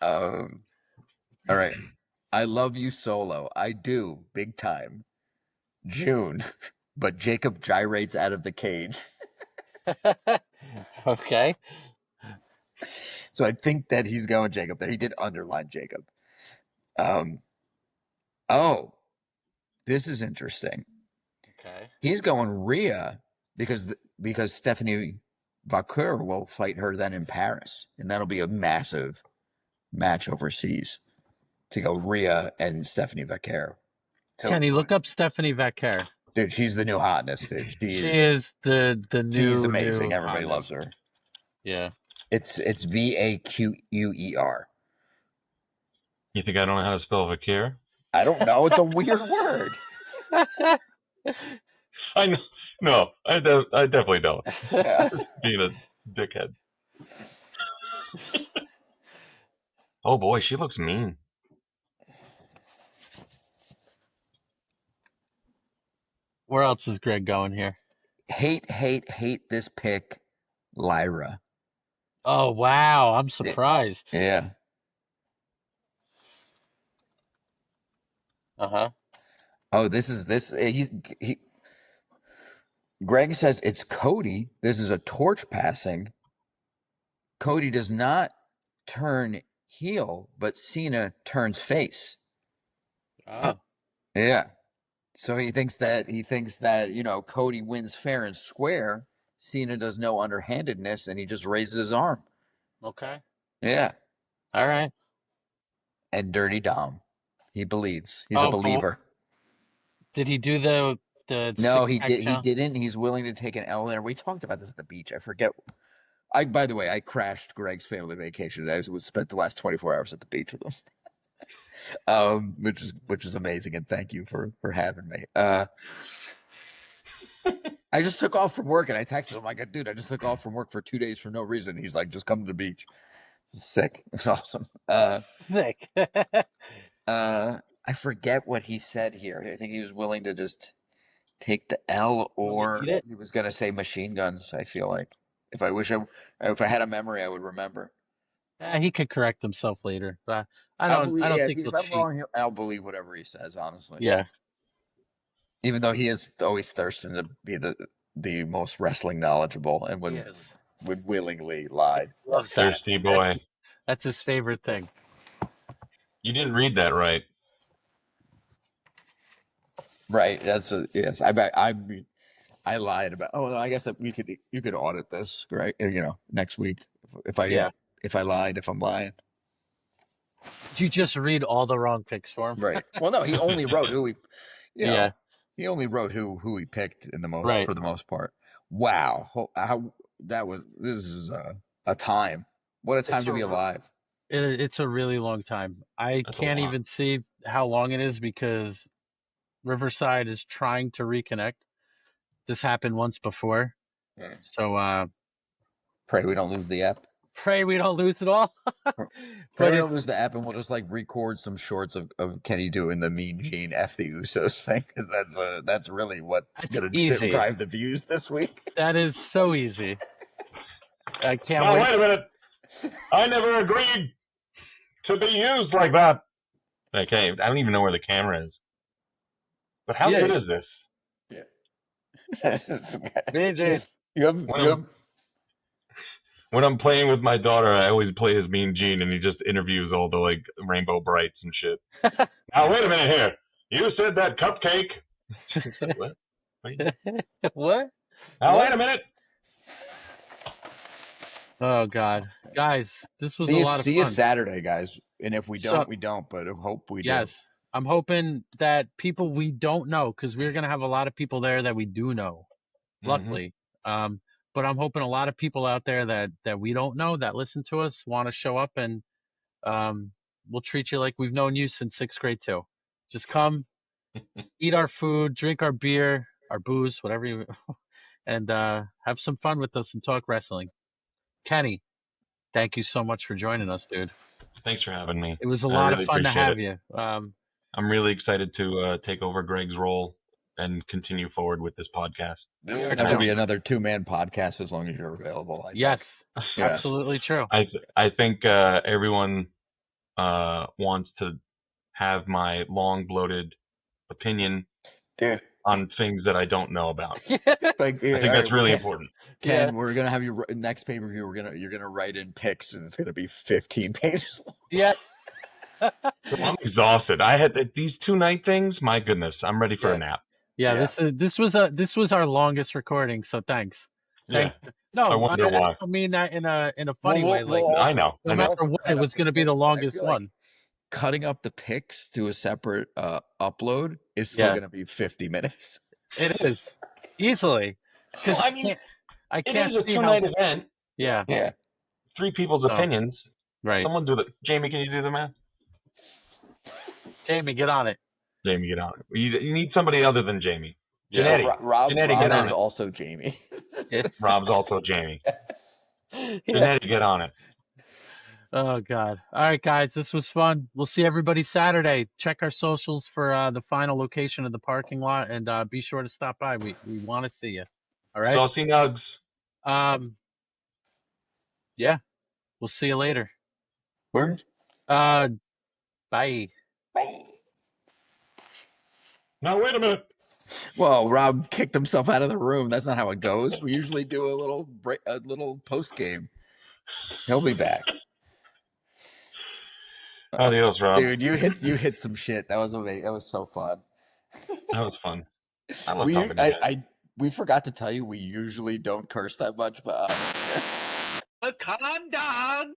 All right. I love you solo. I do, big time. June. But Jacob gyrates out of the cage. Okay. So I think that he's going Jacob there. He did underline Jacob. Oh, this is interesting. Okay. He's going Rhea because Stephanie Vaquer will fight her then in Paris, and that'll be a massive match overseas to go Rhea and Stephanie Vaquer. Can you look up Stephanie Vaquer? Dude, she's the new hotness, dude. She is the She's new amazing. Everybody hotness. loves her. Yeah. It's Vaquer. You think I don't know how to spell Vakir? I don't know. It's a weird word. I know. No, I definitely don't. Yeah. Being a dickhead. Oh boy, she looks mean. Where else is Greg going here? Hate this pick, Lyra. Oh wow, I'm surprised. Yeah. Uh-huh. Oh, Greg says it's Cody. This is a torch passing. Cody does not turn heel, but Cena turns face. Oh. Yeah. So he thinks that Cody wins fair and square. Cena does no underhandedness, and he just raises his arm. Okay. Yeah. All right. And Dirty Dom, he believes. He's a believer. Did he do the No, six-pack he challenge? didn't. He's willing to take an L there. We talked about this at the beach. I forget. By the way, I crashed Greg's family vacation. I spent the last 24 hours at the beach with him. Which is amazing, and thank you for having me. I just took off from work, and I texted him like, "Dude, I just took off from work for 2 days for no reason." He's like, "Just come to the beach." Sick. It's awesome. Sick. I forget what he said here. I think he was willing to just take the L, or he was going to say machine guns. I feel like if I had a memory, I would remember. He could correct himself later, but I don't think he'll If I'm cheat. wrong, I'll believe whatever he says. Honestly, Yeah. even though he is always thirsting to be the most wrestling knowledgeable and would willingly lie. Loves that. Thirsty boy. That's his favorite thing. You didn't read that right. Right. Yes. I I lied about. Oh, I guess you could audit this, right? Next week if I'm lying. Did you just read all the wrong picks for him? Right. Well, no, he only wrote who he. Yeah. He only wrote who he picked Right. for the most part. Wow, how this is a time. What a time to be alive. It's a really long time. I can't even see how long it is because Riverside is trying to reconnect. This happened once before. So pray we don't lose the app. Pray we don't lose it all. Pray we don't lose the app, and we'll just record some shorts of Kenny doing the Mean Gene F the Usos thing, because that's really what's going to drive the views this week. That is so easy. I can't wait. wait. Wait a minute. I never agreed to be used like that. Okay, I don't even know where the camera is. But how good is this? Yeah. Mean Gene. When I'm playing with my daughter, I always play as Mean Gene, and he just interviews all the Rainbow Brights and shit. Now wait a minute here. You said that cupcake. She said what? What? Now wait a minute. Oh God, guys, this was a lot of fun. See you Saturday, guys. And if we don't, we don't. But I hope we do. Yes, I'm hoping that people we don't know, because we're gonna have a lot of people there that we do know. Luckily, but I'm hoping a lot of people out there that we don't know that listen to us want to show up, and we'll treat you like we've known you since 6th grade too. Just come, eat our food, drink our beer, our booze, whatever you, and have some fun with us and talk wrestling. Kenny, thank you so much for joining us, dude. Thanks for having me. It was a lot of fun to have you. I'm really excited to take over Greg's role and continue forward with this podcast. There will never be another 2-man podcast as long as you're available. Yes, absolutely true. I think everyone wants to have my long, bloated opinion on things that I don't know about. I think that's really important. Ken, we're gonna have you next pay-per-view. You're gonna write in picks, and it's gonna be 15 pages long. Yeah. I'm exhausted. I had these 2-night things. My goodness, I'm ready for a nap. Yeah, this was our longest recording, so thanks. Yeah. No, I wonder why. I don't mean that in a funny way. I know. No matter what, it was going to be the longest one. Cutting up the picks to a separate upload is still going to be 50 minutes. It is easily. Well, I mean, I can't. It is a 2-night event. Yeah. 3 people's opinions. Right. Someone do the. Jamie, can you do the math? Jamie, get on it. Jamie, get on it. You need somebody other than Jamie. Janetti. Rob get on is it. also Jamie. Rob's also Jamie. Janetti, get on it. Oh, God. All right, guys. This was fun. We'll see everybody Saturday. Check our socials for the final location of the parking lot, and be sure to stop by. We want to see you. All right? Saucy Nugs. Yeah. We'll see you later. Word? Bye. Bye. Now, wait a minute. Well, Rob kicked himself out of the room. That's not how it goes. We usually do a little post game. He'll be back. Adios, Rob. Dude, you hit some shit. That was amazing. That was so fun. That was fun. I love talking to you. We forgot to tell you we usually don't curse that much, but calm down.